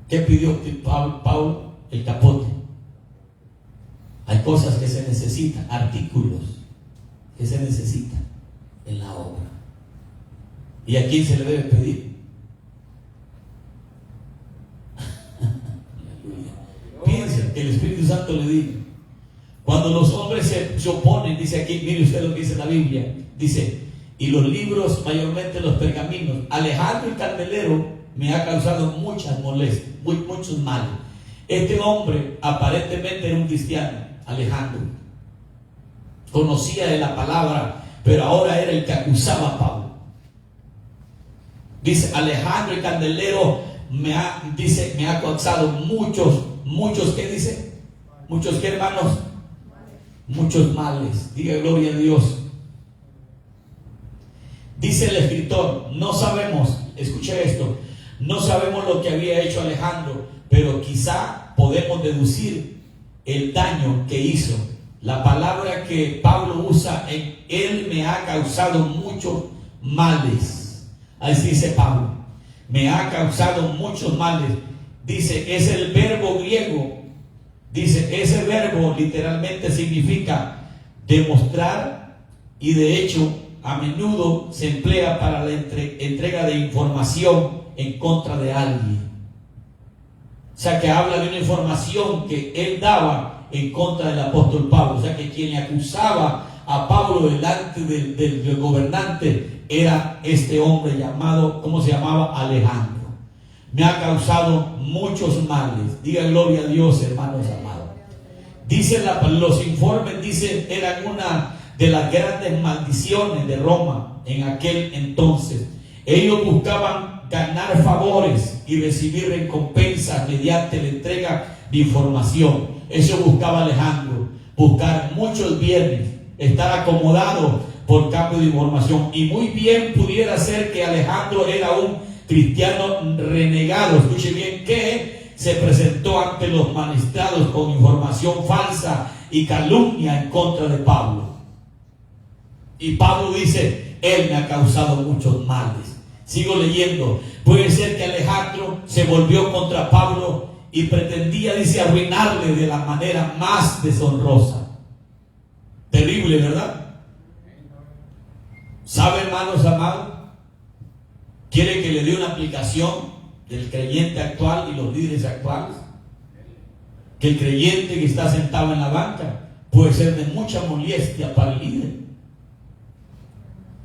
¿Qué pidió Pablo? El capote. Hay cosas que se necesitan, artículos que se necesitan en la obra. ¿Y a quién se le debe pedir? Piense que el Espíritu Santo le diga. Cuando los hombres se oponen, dice aquí, mire usted lo que dice la Biblia, dice, y los libros, mayormente los pergaminos, Alejandro el candelero me ha causado muchas molestias, muchos males. Este hombre aparentemente era un cristiano, Alejandro, conocía de la palabra, pero ahora era el que acusaba a Pablo. Dice, Alejandro el candelero me ha causado muchos, ¿qué dice? Muchos, ¿qué, hermanos? Muchos males. Diga gloria a Dios. Dice el escritor, no sabemos, escuche esto, no sabemos lo que había hecho Alejandro, pero quizá podemos deducir el daño que hizo. La palabra que Pablo usa en él me ha causado muchos males. Así dice Pablo, me ha causado muchos males. Dice, es el verbo griego. Dice, ese verbo literalmente significa demostrar, y de hecho a menudo se emplea para la entrega de información en contra de alguien. O sea, que habla de una información que él daba en contra del apóstol Pablo. O sea, que quien le acusaba a Pablo delante del gobernante era este hombre llamado, ¿cómo se llamaba? Alejandro. Me ha causado muchos males. Diga gloria a Dios, hermanos amados. Dice los informes, dice, eran una de las grandes maldiciones de Roma en aquel entonces. Ellos buscaban ganar favores y recibir recompensas mediante la entrega de información. Eso buscaba Alejandro, buscar muchos bienes, estar acomodado por cambio de información. Y muy bien pudiera ser que Alejandro era un cristiano renegado, escuche bien, que se presentó ante los magistrados con información falsa y calumnia en contra de Pablo. Y Pablo dice, él me ha causado muchos males. Sigo leyendo. Puede ser que Alejandro se volvió contra Pablo y pretendía, dice, arruinarle de la manera más deshonrosa. Terrible, ¿verdad? ¿Sabe, hermanos amados? ¿Quiere que le dé una aplicación del creyente actual y los líderes actuales? Que el creyente que está sentado en la banca puede ser de mucha molestia para el líder,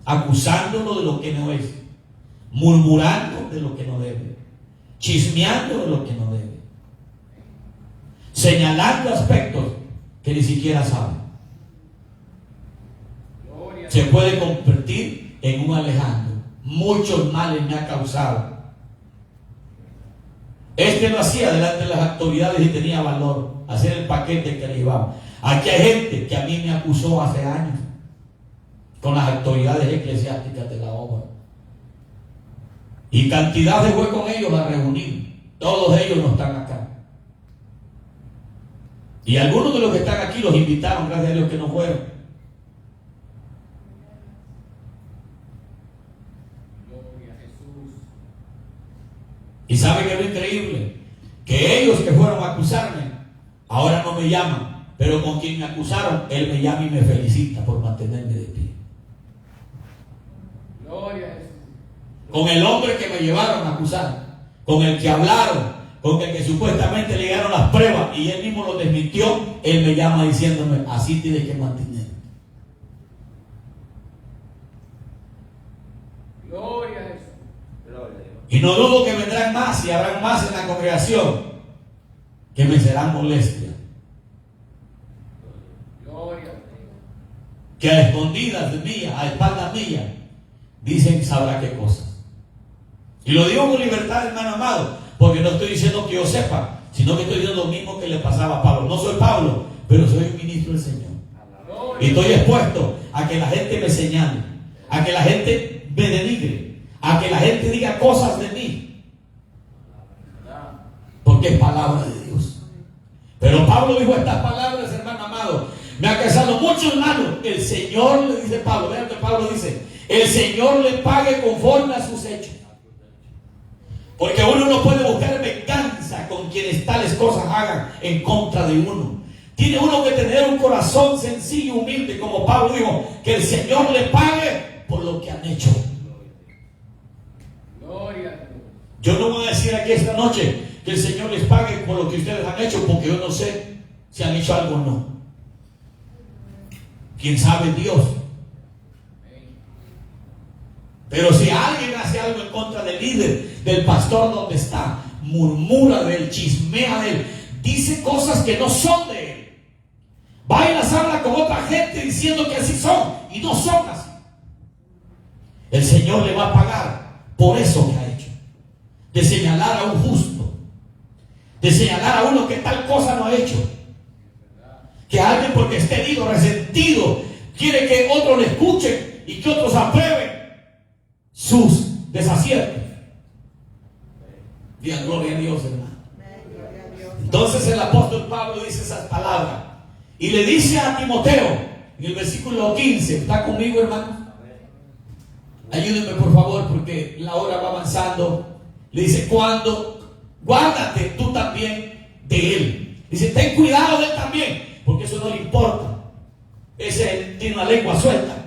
acusándolo de lo que no es, murmurando de lo que no debe, chismeando de lo que no debe, señalando aspectos que ni siquiera sabe. Se puede convertir en un Alejandro. Muchos males me ha causado. Este lo hacía delante de las autoridades y tenía valor, hacer el paquete que le llevaba. Aquí hay gente que a mí me acusó hace años con las autoridades eclesiásticas de la obra, y cantidad de fue con ellos a reunir. Todos ellos no están acá, y algunos de los que están aquí los invitaron, gracias a Dios que no fueron. Gloria a Jesús. Y sabe que es lo increíble, que ellos que fueron a acusarme ahora no me llaman, pero con quien me acusaron, él me llama y me felicita por mantenerme de pie. Gloria a Jesús. Con el hombre que me llevaron a acusar, con el que hablaron, con el que supuestamente le llegaron las pruebas y él mismo lo desmintió, él me llama diciéndome, así tienes que mantener. Gloria a Jesús. Y no dudo que vendrán más y habrán más en la congregación que me serán molestias, Gloria a Dios. que a escondidas de mí, a espaldas mías, dicen sabrá qué cosas. Y lo digo con libertad, hermano amado, porque no estoy diciendo que yo sepa, sino que estoy diciendo lo mismo que le pasaba a Pablo. No soy Pablo, pero soy un ministro del Señor. Y estoy expuesto a que la gente me señale, a que la gente me denigre, a que la gente diga cosas de mí, porque es palabra de Dios. Pero Pablo dijo estas palabras, hermano amado, me ha causado muchos males. El Señor, le dice Pablo, vean que Pablo dice, el Señor le pague conforme a sus hechos. Porque uno no puede buscar venganza con quienes tales cosas hagan en contra de uno. Tiene uno que tener un corazón sencillo y humilde, como Pablo dijo, que el Señor le pague por lo que han hecho. Gloria a Dios. Yo no voy a decir aquí esta noche que el Señor les pague por lo que ustedes han hecho, porque yo no sé si han hecho algo o no. ¿Quién sabe? Dios. Pero si alguien hace algo en contra del líder, del pastor donde está, murmura de él, chismea de él, dice cosas que no son de él, va y las habla con otra gente diciendo que así son y no son así, el Señor le va a pagar por eso que ha hecho, de señalar a un justo, de señalar a uno que tal cosa no ha hecho, que alguien porque esté herido, resentido, quiere que otros le escuchen y que otros aprueben sus desaciertos. Diga gloria a Dios, hermano. Entonces el apóstol Pablo dice esas palabras y le dice a Timoteo en el versículo 15, ¿está conmigo, hermano? Ayúdenme por favor, porque la hora va avanzando. Le dice, guárdate tú también de él. Dice, ten cuidado de él también, porque eso no le importa. Ese tiene una lengua suelta.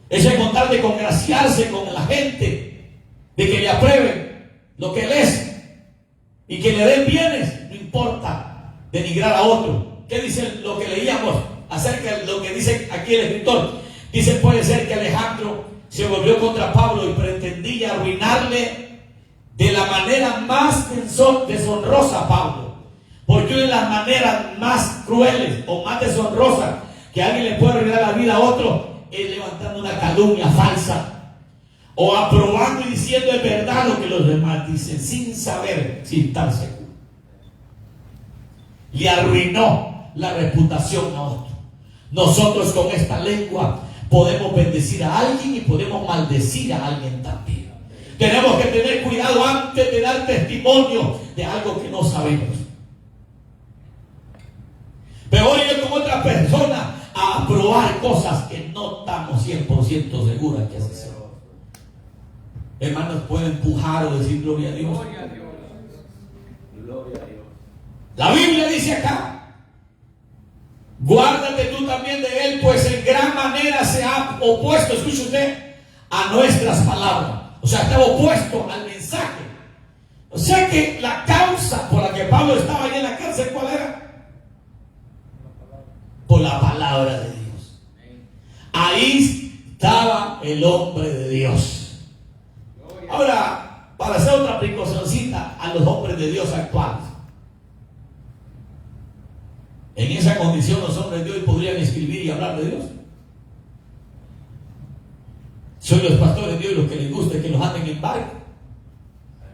Ese con tal de congraciarse con la gente, de que le aprueben lo que él es y que le den bienes, no importa denigrar a otro. ¿Qué dice lo que leíamos acerca de lo que dice aquí el escritor? Dice, puede ser que Alejandro se volvió contra Pablo y pretendía arruinarle de la manera más deshonrosa a Pablo, porque una de las maneras más crueles o más deshonrosas que alguien le puede arruinar la vida a otro es levantando una calumnia falsa o aprobando y diciendo es verdad lo que los demás dicen sin saber, sin estar seguro. Le arruinó la reputación a otro. Nosotros con esta lengua podemos bendecir a alguien y podemos maldecir a alguien también. Tenemos que tener cuidado antes de dar testimonio de algo que no sabemos. Peor ir con otra persona a aprobar cosas que no estamos 100% seguras que así son. Hermanos, pueden empujar o decir gloria a Dios. Gloria a Dios. Gloria a Dios. La Biblia dice acá, guárdate tú también de él, pues en gran manera se ha opuesto, escuche usted, a nuestras palabras. O sea, está opuesto al mensaje. O sea que la causa por la que Pablo estaba ahí en la cárcel, ¿cuál era? Por la palabra de Dios. Ahí estaba el hombre de Dios. Ahora, para hacer otra precaucióncita a los hombres de Dios actuales. En esa condición los hombres de hoy podrían escribir y hablar de Dios. Son los pastores de Dios los que les gusta que los anden en barco,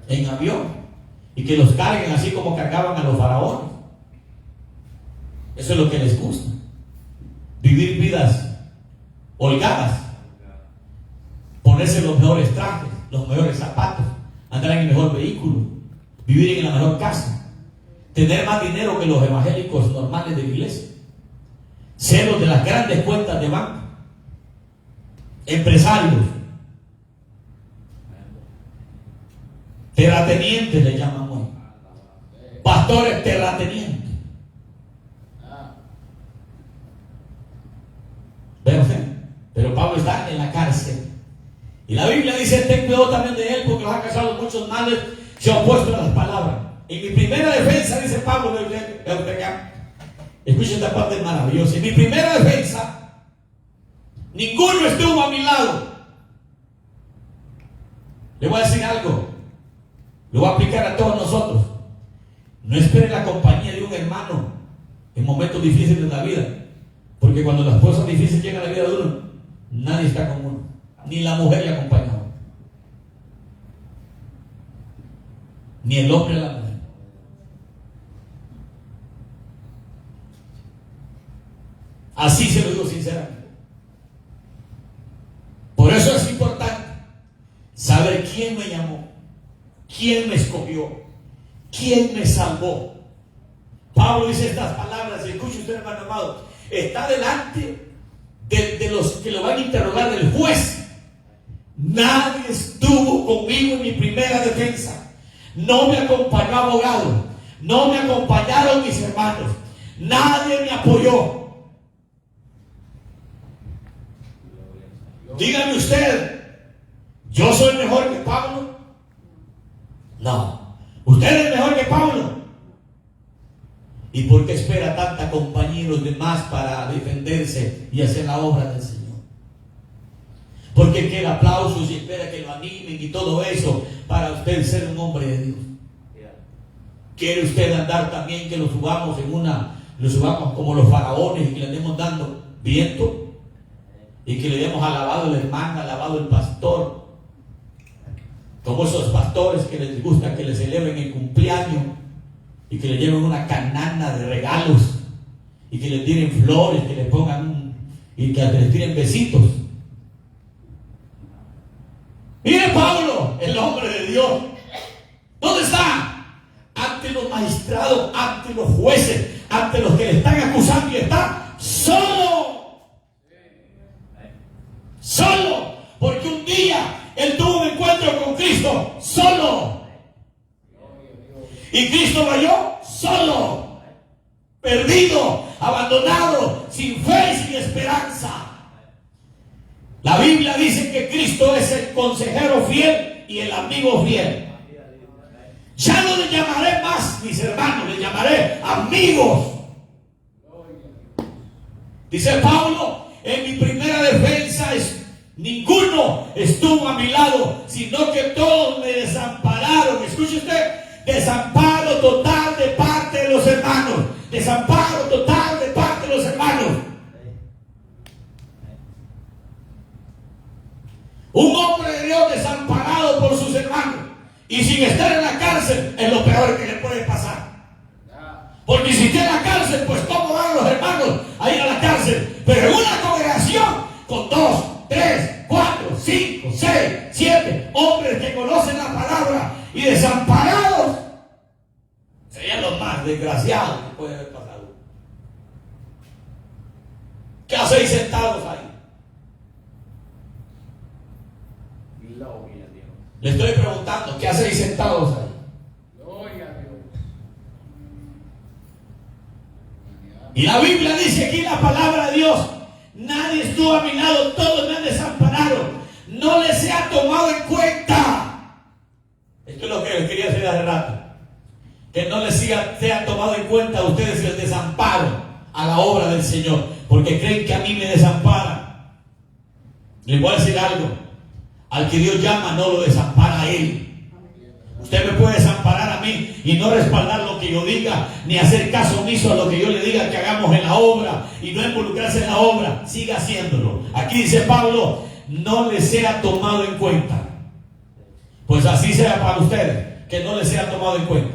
en avión, y que los carguen así como cargaban a los faraones. Eso es lo que les gusta. Vivir vidas holgadas, ponerse los mejores trajes, los mejores zapatos, andar en el mejor vehículo, vivir en la mejor casa, tener más dinero que los evangélicos normales de la iglesia, ser los de las grandes cuentas de banco, empresarios, terratenientes le llaman hoy, pastores terratenientes. Pero Pablo está en la cárcel y la Biblia dice ten cuidado también de él porque los ha causado muchos males, se ha opuesto a las palabras. En mi primera defensa, dice Pablo, escuchen esta parte maravillosa, en mi primera defensa ninguno estuvo a mi lado. Le voy a decir algo, lo voy a aplicar a todos nosotros. No esperen la compañía de un hermano en momentos difíciles de la vida, porque cuando las cosas difíciles llegan a la vida de uno, nadie está con uno, ni la mujer le acompaña a uno, ni el hombre a la mujer. Así se lo digo sinceramente. Por eso es importante saber quién me llamó, quién me escogió, quién me salvó. Pablo dice estas palabras, y escuche usted, hermano amado, está delante de los que lo van a interrogar, del juez. Nadie estuvo conmigo en mi primera defensa. No me acompañó abogado, no me acompañaron mis hermanos, Nadie me apoyó. Dígame usted, ¿yo soy mejor que Pablo? No. ¿Usted es mejor que Pablo? ¿Y por qué espera tanta compañía y los demás para defenderse y hacer la obra del Señor? Porque quiere aplausos y espera que lo animen y todo eso para usted ser un hombre de Dios. ¿Quiere usted andar también que lo subamos como los faraones y que le andemos dando viento? Y que le demos alabado el hermano, alabado el pastor. Como esos pastores que les gusta que le celebren el cumpleaños y que le lleven una canana de regalos y que le tiren flores, que le pongan y que les tiren besitos. Mire Pablo, el hombre de Dios, ¿dónde está? Ante los magistrados, ante los jueces, ante los que le están acusando, y está solo. Solo, porque un día él tuvo un encuentro con Cristo solo. Y Cristo lo halló solo, perdido, abandonado, sin fe y sin esperanza. La Biblia dice que Cristo es el consejero fiel y el amigo fiel. Ya no le llamaré más mis hermanos, le llamaré amigos. Dice Pablo, en mi primera defensa ninguno estuvo a mi lado, sino que todos me desampararon. Escuche usted, desamparo total de parte de los hermanos. Desamparo total de parte de los hermanos. Un hombre de Dios desamparado por sus hermanos y sin estar en la cárcel es lo peor que le puede pasar. Porque si está en la cárcel, pues ¿cómo van los hermanos a ir a la cárcel? Pero en una congregación con 2, 3, 4, 5, 6, 7 hombres que conocen la palabra y desamparados, serían los más desgraciados que puede haber pasado. ¿Qué hacéis sentados ahí? Gloria a Dios. Le estoy preguntando, ¿qué hacéis sentados ahí? Gloria a Dios. Y la Biblia dice aquí la palabra de Dios: nadie estuvo a mi lado, todos me han desamparado, no les he tomado en cuenta. Esto es lo que les quería decir hace rato, que no les sea tomado en cuenta a ustedes el desamparo a la obra del Señor, porque creen que a mí me desamparan. Les voy a decir algo: al que Dios llama no lo desampara a Él. Usted me puede desamparar a mí y no respaldar lo que yo diga, ni hacer caso omiso a lo que yo le diga que hagamos en la obra y no involucrarse en la obra. Siga haciéndolo. Aquí dice Pablo: no les sea tomado en cuenta. Pues así sea para ustedes, que no les sea tomado en cuenta.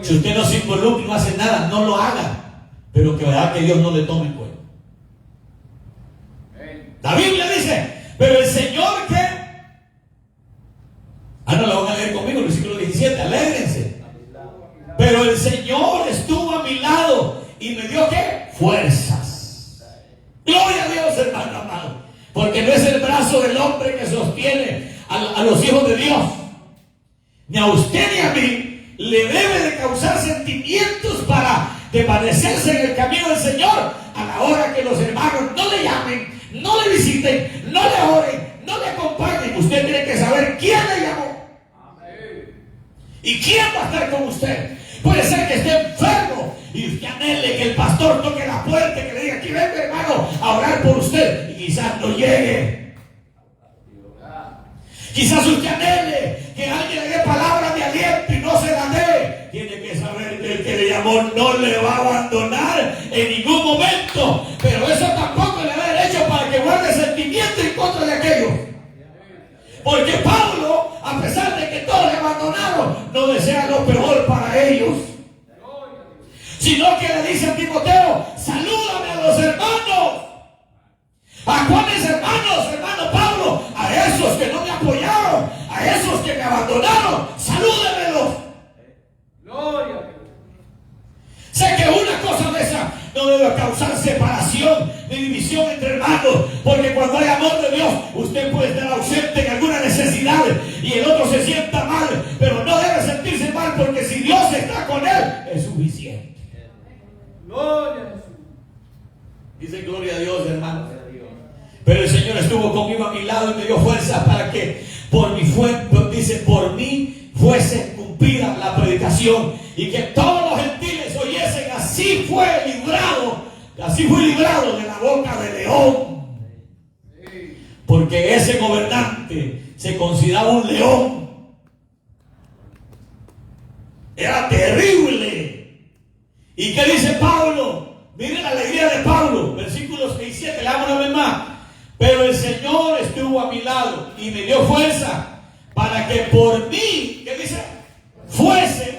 Si usted no se involucra y no hace nada, no lo haga, pero que verá que Dios no le tome en cuenta. La Biblia dice: pero el Señor, ¿qué? No lo van a leer conmigo, el versículo 17, alégrense. Pero el Señor estuvo a mi lado y me dio, ¿qué? Fuerzas. Gloria a Dios, hermano amado. Porque no es el brazo del hombre que sostiene a los hijos de Dios. Ni a usted ni a mí le debe de causar sentimientos para permanecerse en el camino del Señor a la hora que los hermanos no le llamen, no le visiten, no le oren, no le acompañen. Usted tiene que saber quién le llamó y quién va a estar con usted. Puede ser que esté enfermo y usted anhele que el pastor toque la puerta y que le diga: aquí venga, hermano, a orar por usted, y quizás no llegue. Quizás usted anhele que alguien le dé palabras de aliento y no se la dé. Tiene que saber que el que le llamó no le va a abandonar en ningún momento, pero eso tampoco le da derecho para que guarde sentimiento en contra de aquellos. Porque Pablo, a pesar de que todos le abandonaron, no desea lo peor para ellos, sino que le dice a Timoteo: salúdame a los hermanos. ¿A cuáles hermanos, hermano Pablo? A esos que no me apoyaron, a esos que me abandonaron, salúdemelos. Gloria a Dios. Sé que una cosa de esa no debe causar separación ni división entre hermanos, porque cuando hay amor de Dios, usted puede estar ausente en alguna necesidad necesidad y el otro se sienta mal, pero no debe sentirse mal, porque si Dios está con él, es suficiente. Gloria a Jesús. Dice gloria a Dios, hermano. Pero el Señor estuvo conmigo a mi lado y me dio fuerza para que por mí fuese cumplida la predicación y que todos los gentiles oyesen. Así fui librado de la boca del león. Porque ese gobernante se consideraba un león. Era terrible. ¿Y qué dice Pablo? Miren la alegría de Pablo, versículos 6 y 7, leamos una vez más. Pero el Señor estuvo a mi lado y me dio fuerza para que por mí, ¿qué dice? Fuese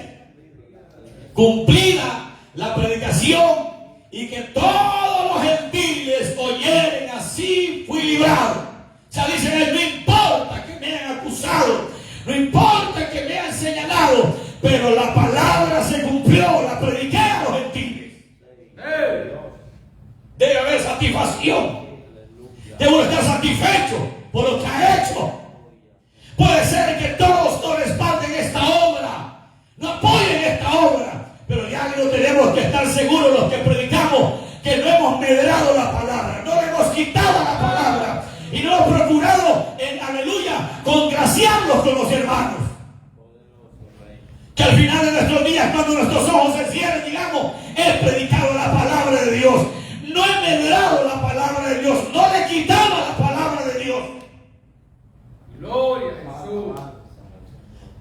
cumplida la predicación y que todos los gentiles oyeren. Así fui librado. O sea, dicen él, no importa que me hayan acusado, no importa que me hayan señalado, pero la palabra se cumplió, la prediqué a los gentiles. Debe haber satisfacción. Debo estar satisfecho por lo que ha hecho. Puede ser que todos no respalden esta obra, no apoyen esta obra, pero ya no tenemos que estar seguros los que predicamos que no hemos medrado la palabra, no le hemos quitado la palabra y no hemos procurado, aleluya, congraciarlos con los hermanos. Que al final de nuestros días, cuando nuestros ojos se cierren, digamos, he predicado la palabra de Dios, no he medrado la palabra de Dios, no le quitaba la palabra de Dios. Gloria a Jesús.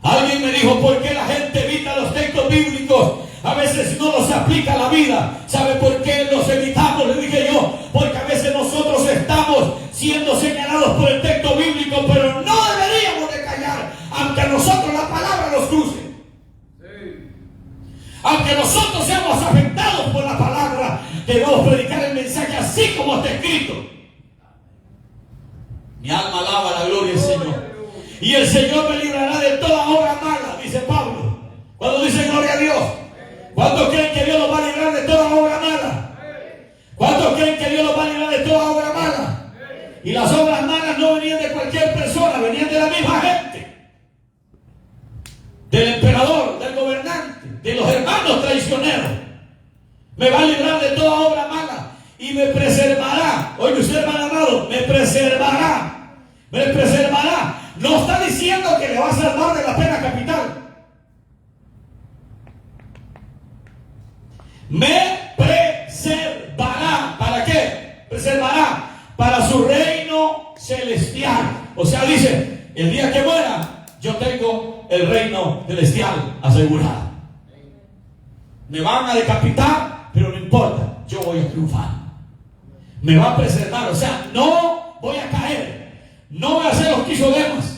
Alguien me dijo, ¿por qué la gente evita los textos bíblicos? A veces no los aplica a la vida. ¿Sabe por qué los evitamos? Le dije yo, porque a veces nosotros estamos siendo señalados por el texto bíblico, pero no deberíamos de callar, aunque a nosotros la palabra nos cruce. Aunque nosotros seamos afectados por la palabra, debemos predicar el mensaje así como está escrito. Mi alma alaba la gloria del Señor. Y el Señor me librará de toda obra mala, dice Pablo. Cuando dice gloria a Dios, ¿cuántos creen que Dios los va a librar de toda obra mala? ¿Cuántos creen que Dios los va a librar de toda obra mala? Y las obras malas no venían de cualquier persona, venían de la misma gente. Del emperador, del gobernante, de los hermanos traicioneros. Me va a librar de toda obra mala y me preservará. Oye usted, hermano amado, me preservará. Me preservará. No está diciendo que le va a salvar de la pena capital. Me preservará. ¿Para qué? Preservará para su reino celestial. O sea, dice, el día que muera, yo tengo el reino celestial asegurado. Me van a decapitar, pero no importa, yo voy a triunfar. Me va a preservar, o sea, no voy a caer. No voy a hacer lo que hizo Demas.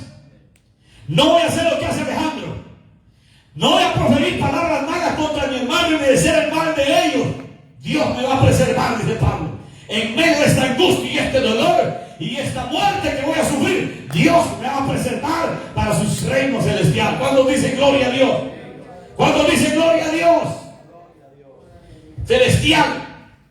No voy a hacer lo que hace Alejandro. No voy a proferir palabras malas contra mi hermano y me desear el mal de ellos. Dios me va a preservar, dice Pablo. En medio de esta angustia y este dolor y esta muerte que voy a sufrir, Dios me va a preservar para su reino celestial. ¿Cuándo dice gloria a Dios? ¿Cuándo dice gloria a Dios? Celestial.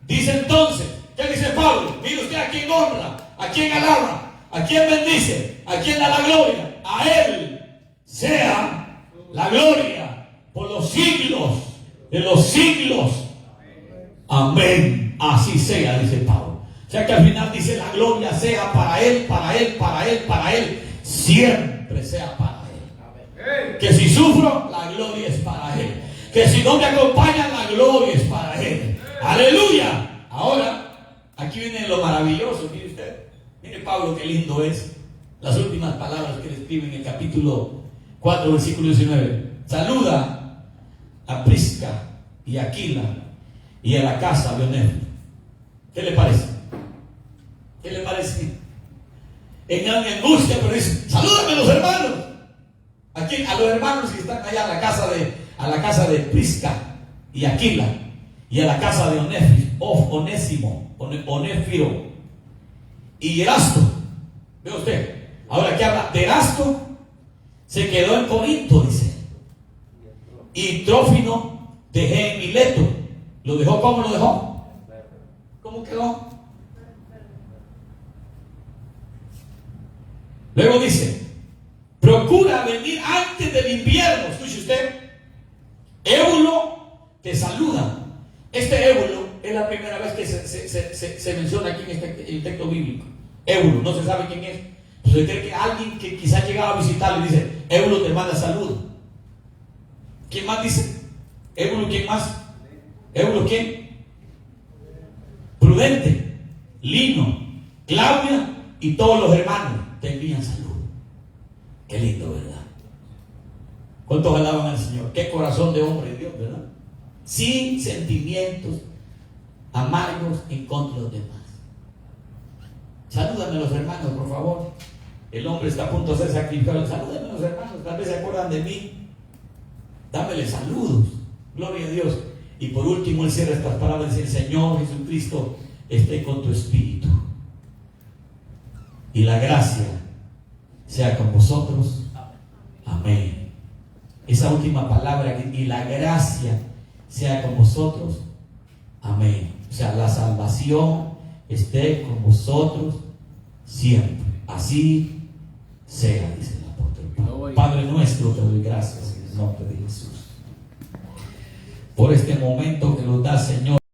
Dice entonces, ¿qué dice Pablo? Mire usted a quién honra, a quién alaba, a quién bendice, a quién da la gloria. A Él sea la gloria por los siglos de los siglos. Amén. Así sea, dice Pablo. O sea que al final dice, la gloria sea para Él, para Él, para Él, para Él. Siempre sea para Él. Que si sufro, la gloria es para Él. Que si no me acompañan, la gloria es para Él. Aleluya. Ahora, aquí viene lo maravilloso. Mire usted. Mire Pablo, qué lindo es. Las últimas palabras que le escribe en el capítulo 4, versículo 19. Saluda a Prisca y a Aquila y a la casa de Onésimo. ¿Qué le parece? ¿Qué le parece? En angustia, pero dice, salúdame a los hermanos. ¿A quién? A los hermanos que están allá a la casa de Prisca y Aquila y a la casa de Onésimo, Onéfiro y Erasto. ¿Ve usted? Ahora que habla de Erasto, se quedó en Corinto, dice. Y Trófimo dejé en Mileto. ¿Lo dejó cómo lo dejó? ¿Cómo quedó? Luego dice, Procura venir antes del invierno. Escuche usted. Ébulo te saluda. Este Ébulo es la primera vez que se menciona aquí en el texto bíblico. Ébulo, no se sabe quién es. Entonces cree que alguien que quizás llegaba a visitarle dice: Ébulo te manda saludo. ¿Quién más dice? Ébulo, ¿quién más? Ébulo, ¿quién? Prudente, Lino, Claudia y todos los hermanos te envían saludo. Qué lindo, ¿verdad? ¿Cuántos alaban al Señor? Qué corazón de hombre de Dios, ¿verdad? Sin sentimientos amargos en contra de los demás. Salúdame a los hermanos, por favor. El hombre está a punto de ser sacrificado. Salúdame a los hermanos, tal vez se acuerdan de mí. Dámeles saludos. Gloria a Dios. Y por último, él cierra estas palabras y dice: el Señor Jesucristo esté con tu espíritu. Y la gracia sea con vosotros. Amén. Esa última palabra, y la gracia sea con vosotros. Amén. O sea, la salvación esté con vosotros siempre. Así sea, dice el apóstol Pablo. Padre nuestro, te doy gracias en el nombre de Jesús por este momento que nos da, Señor.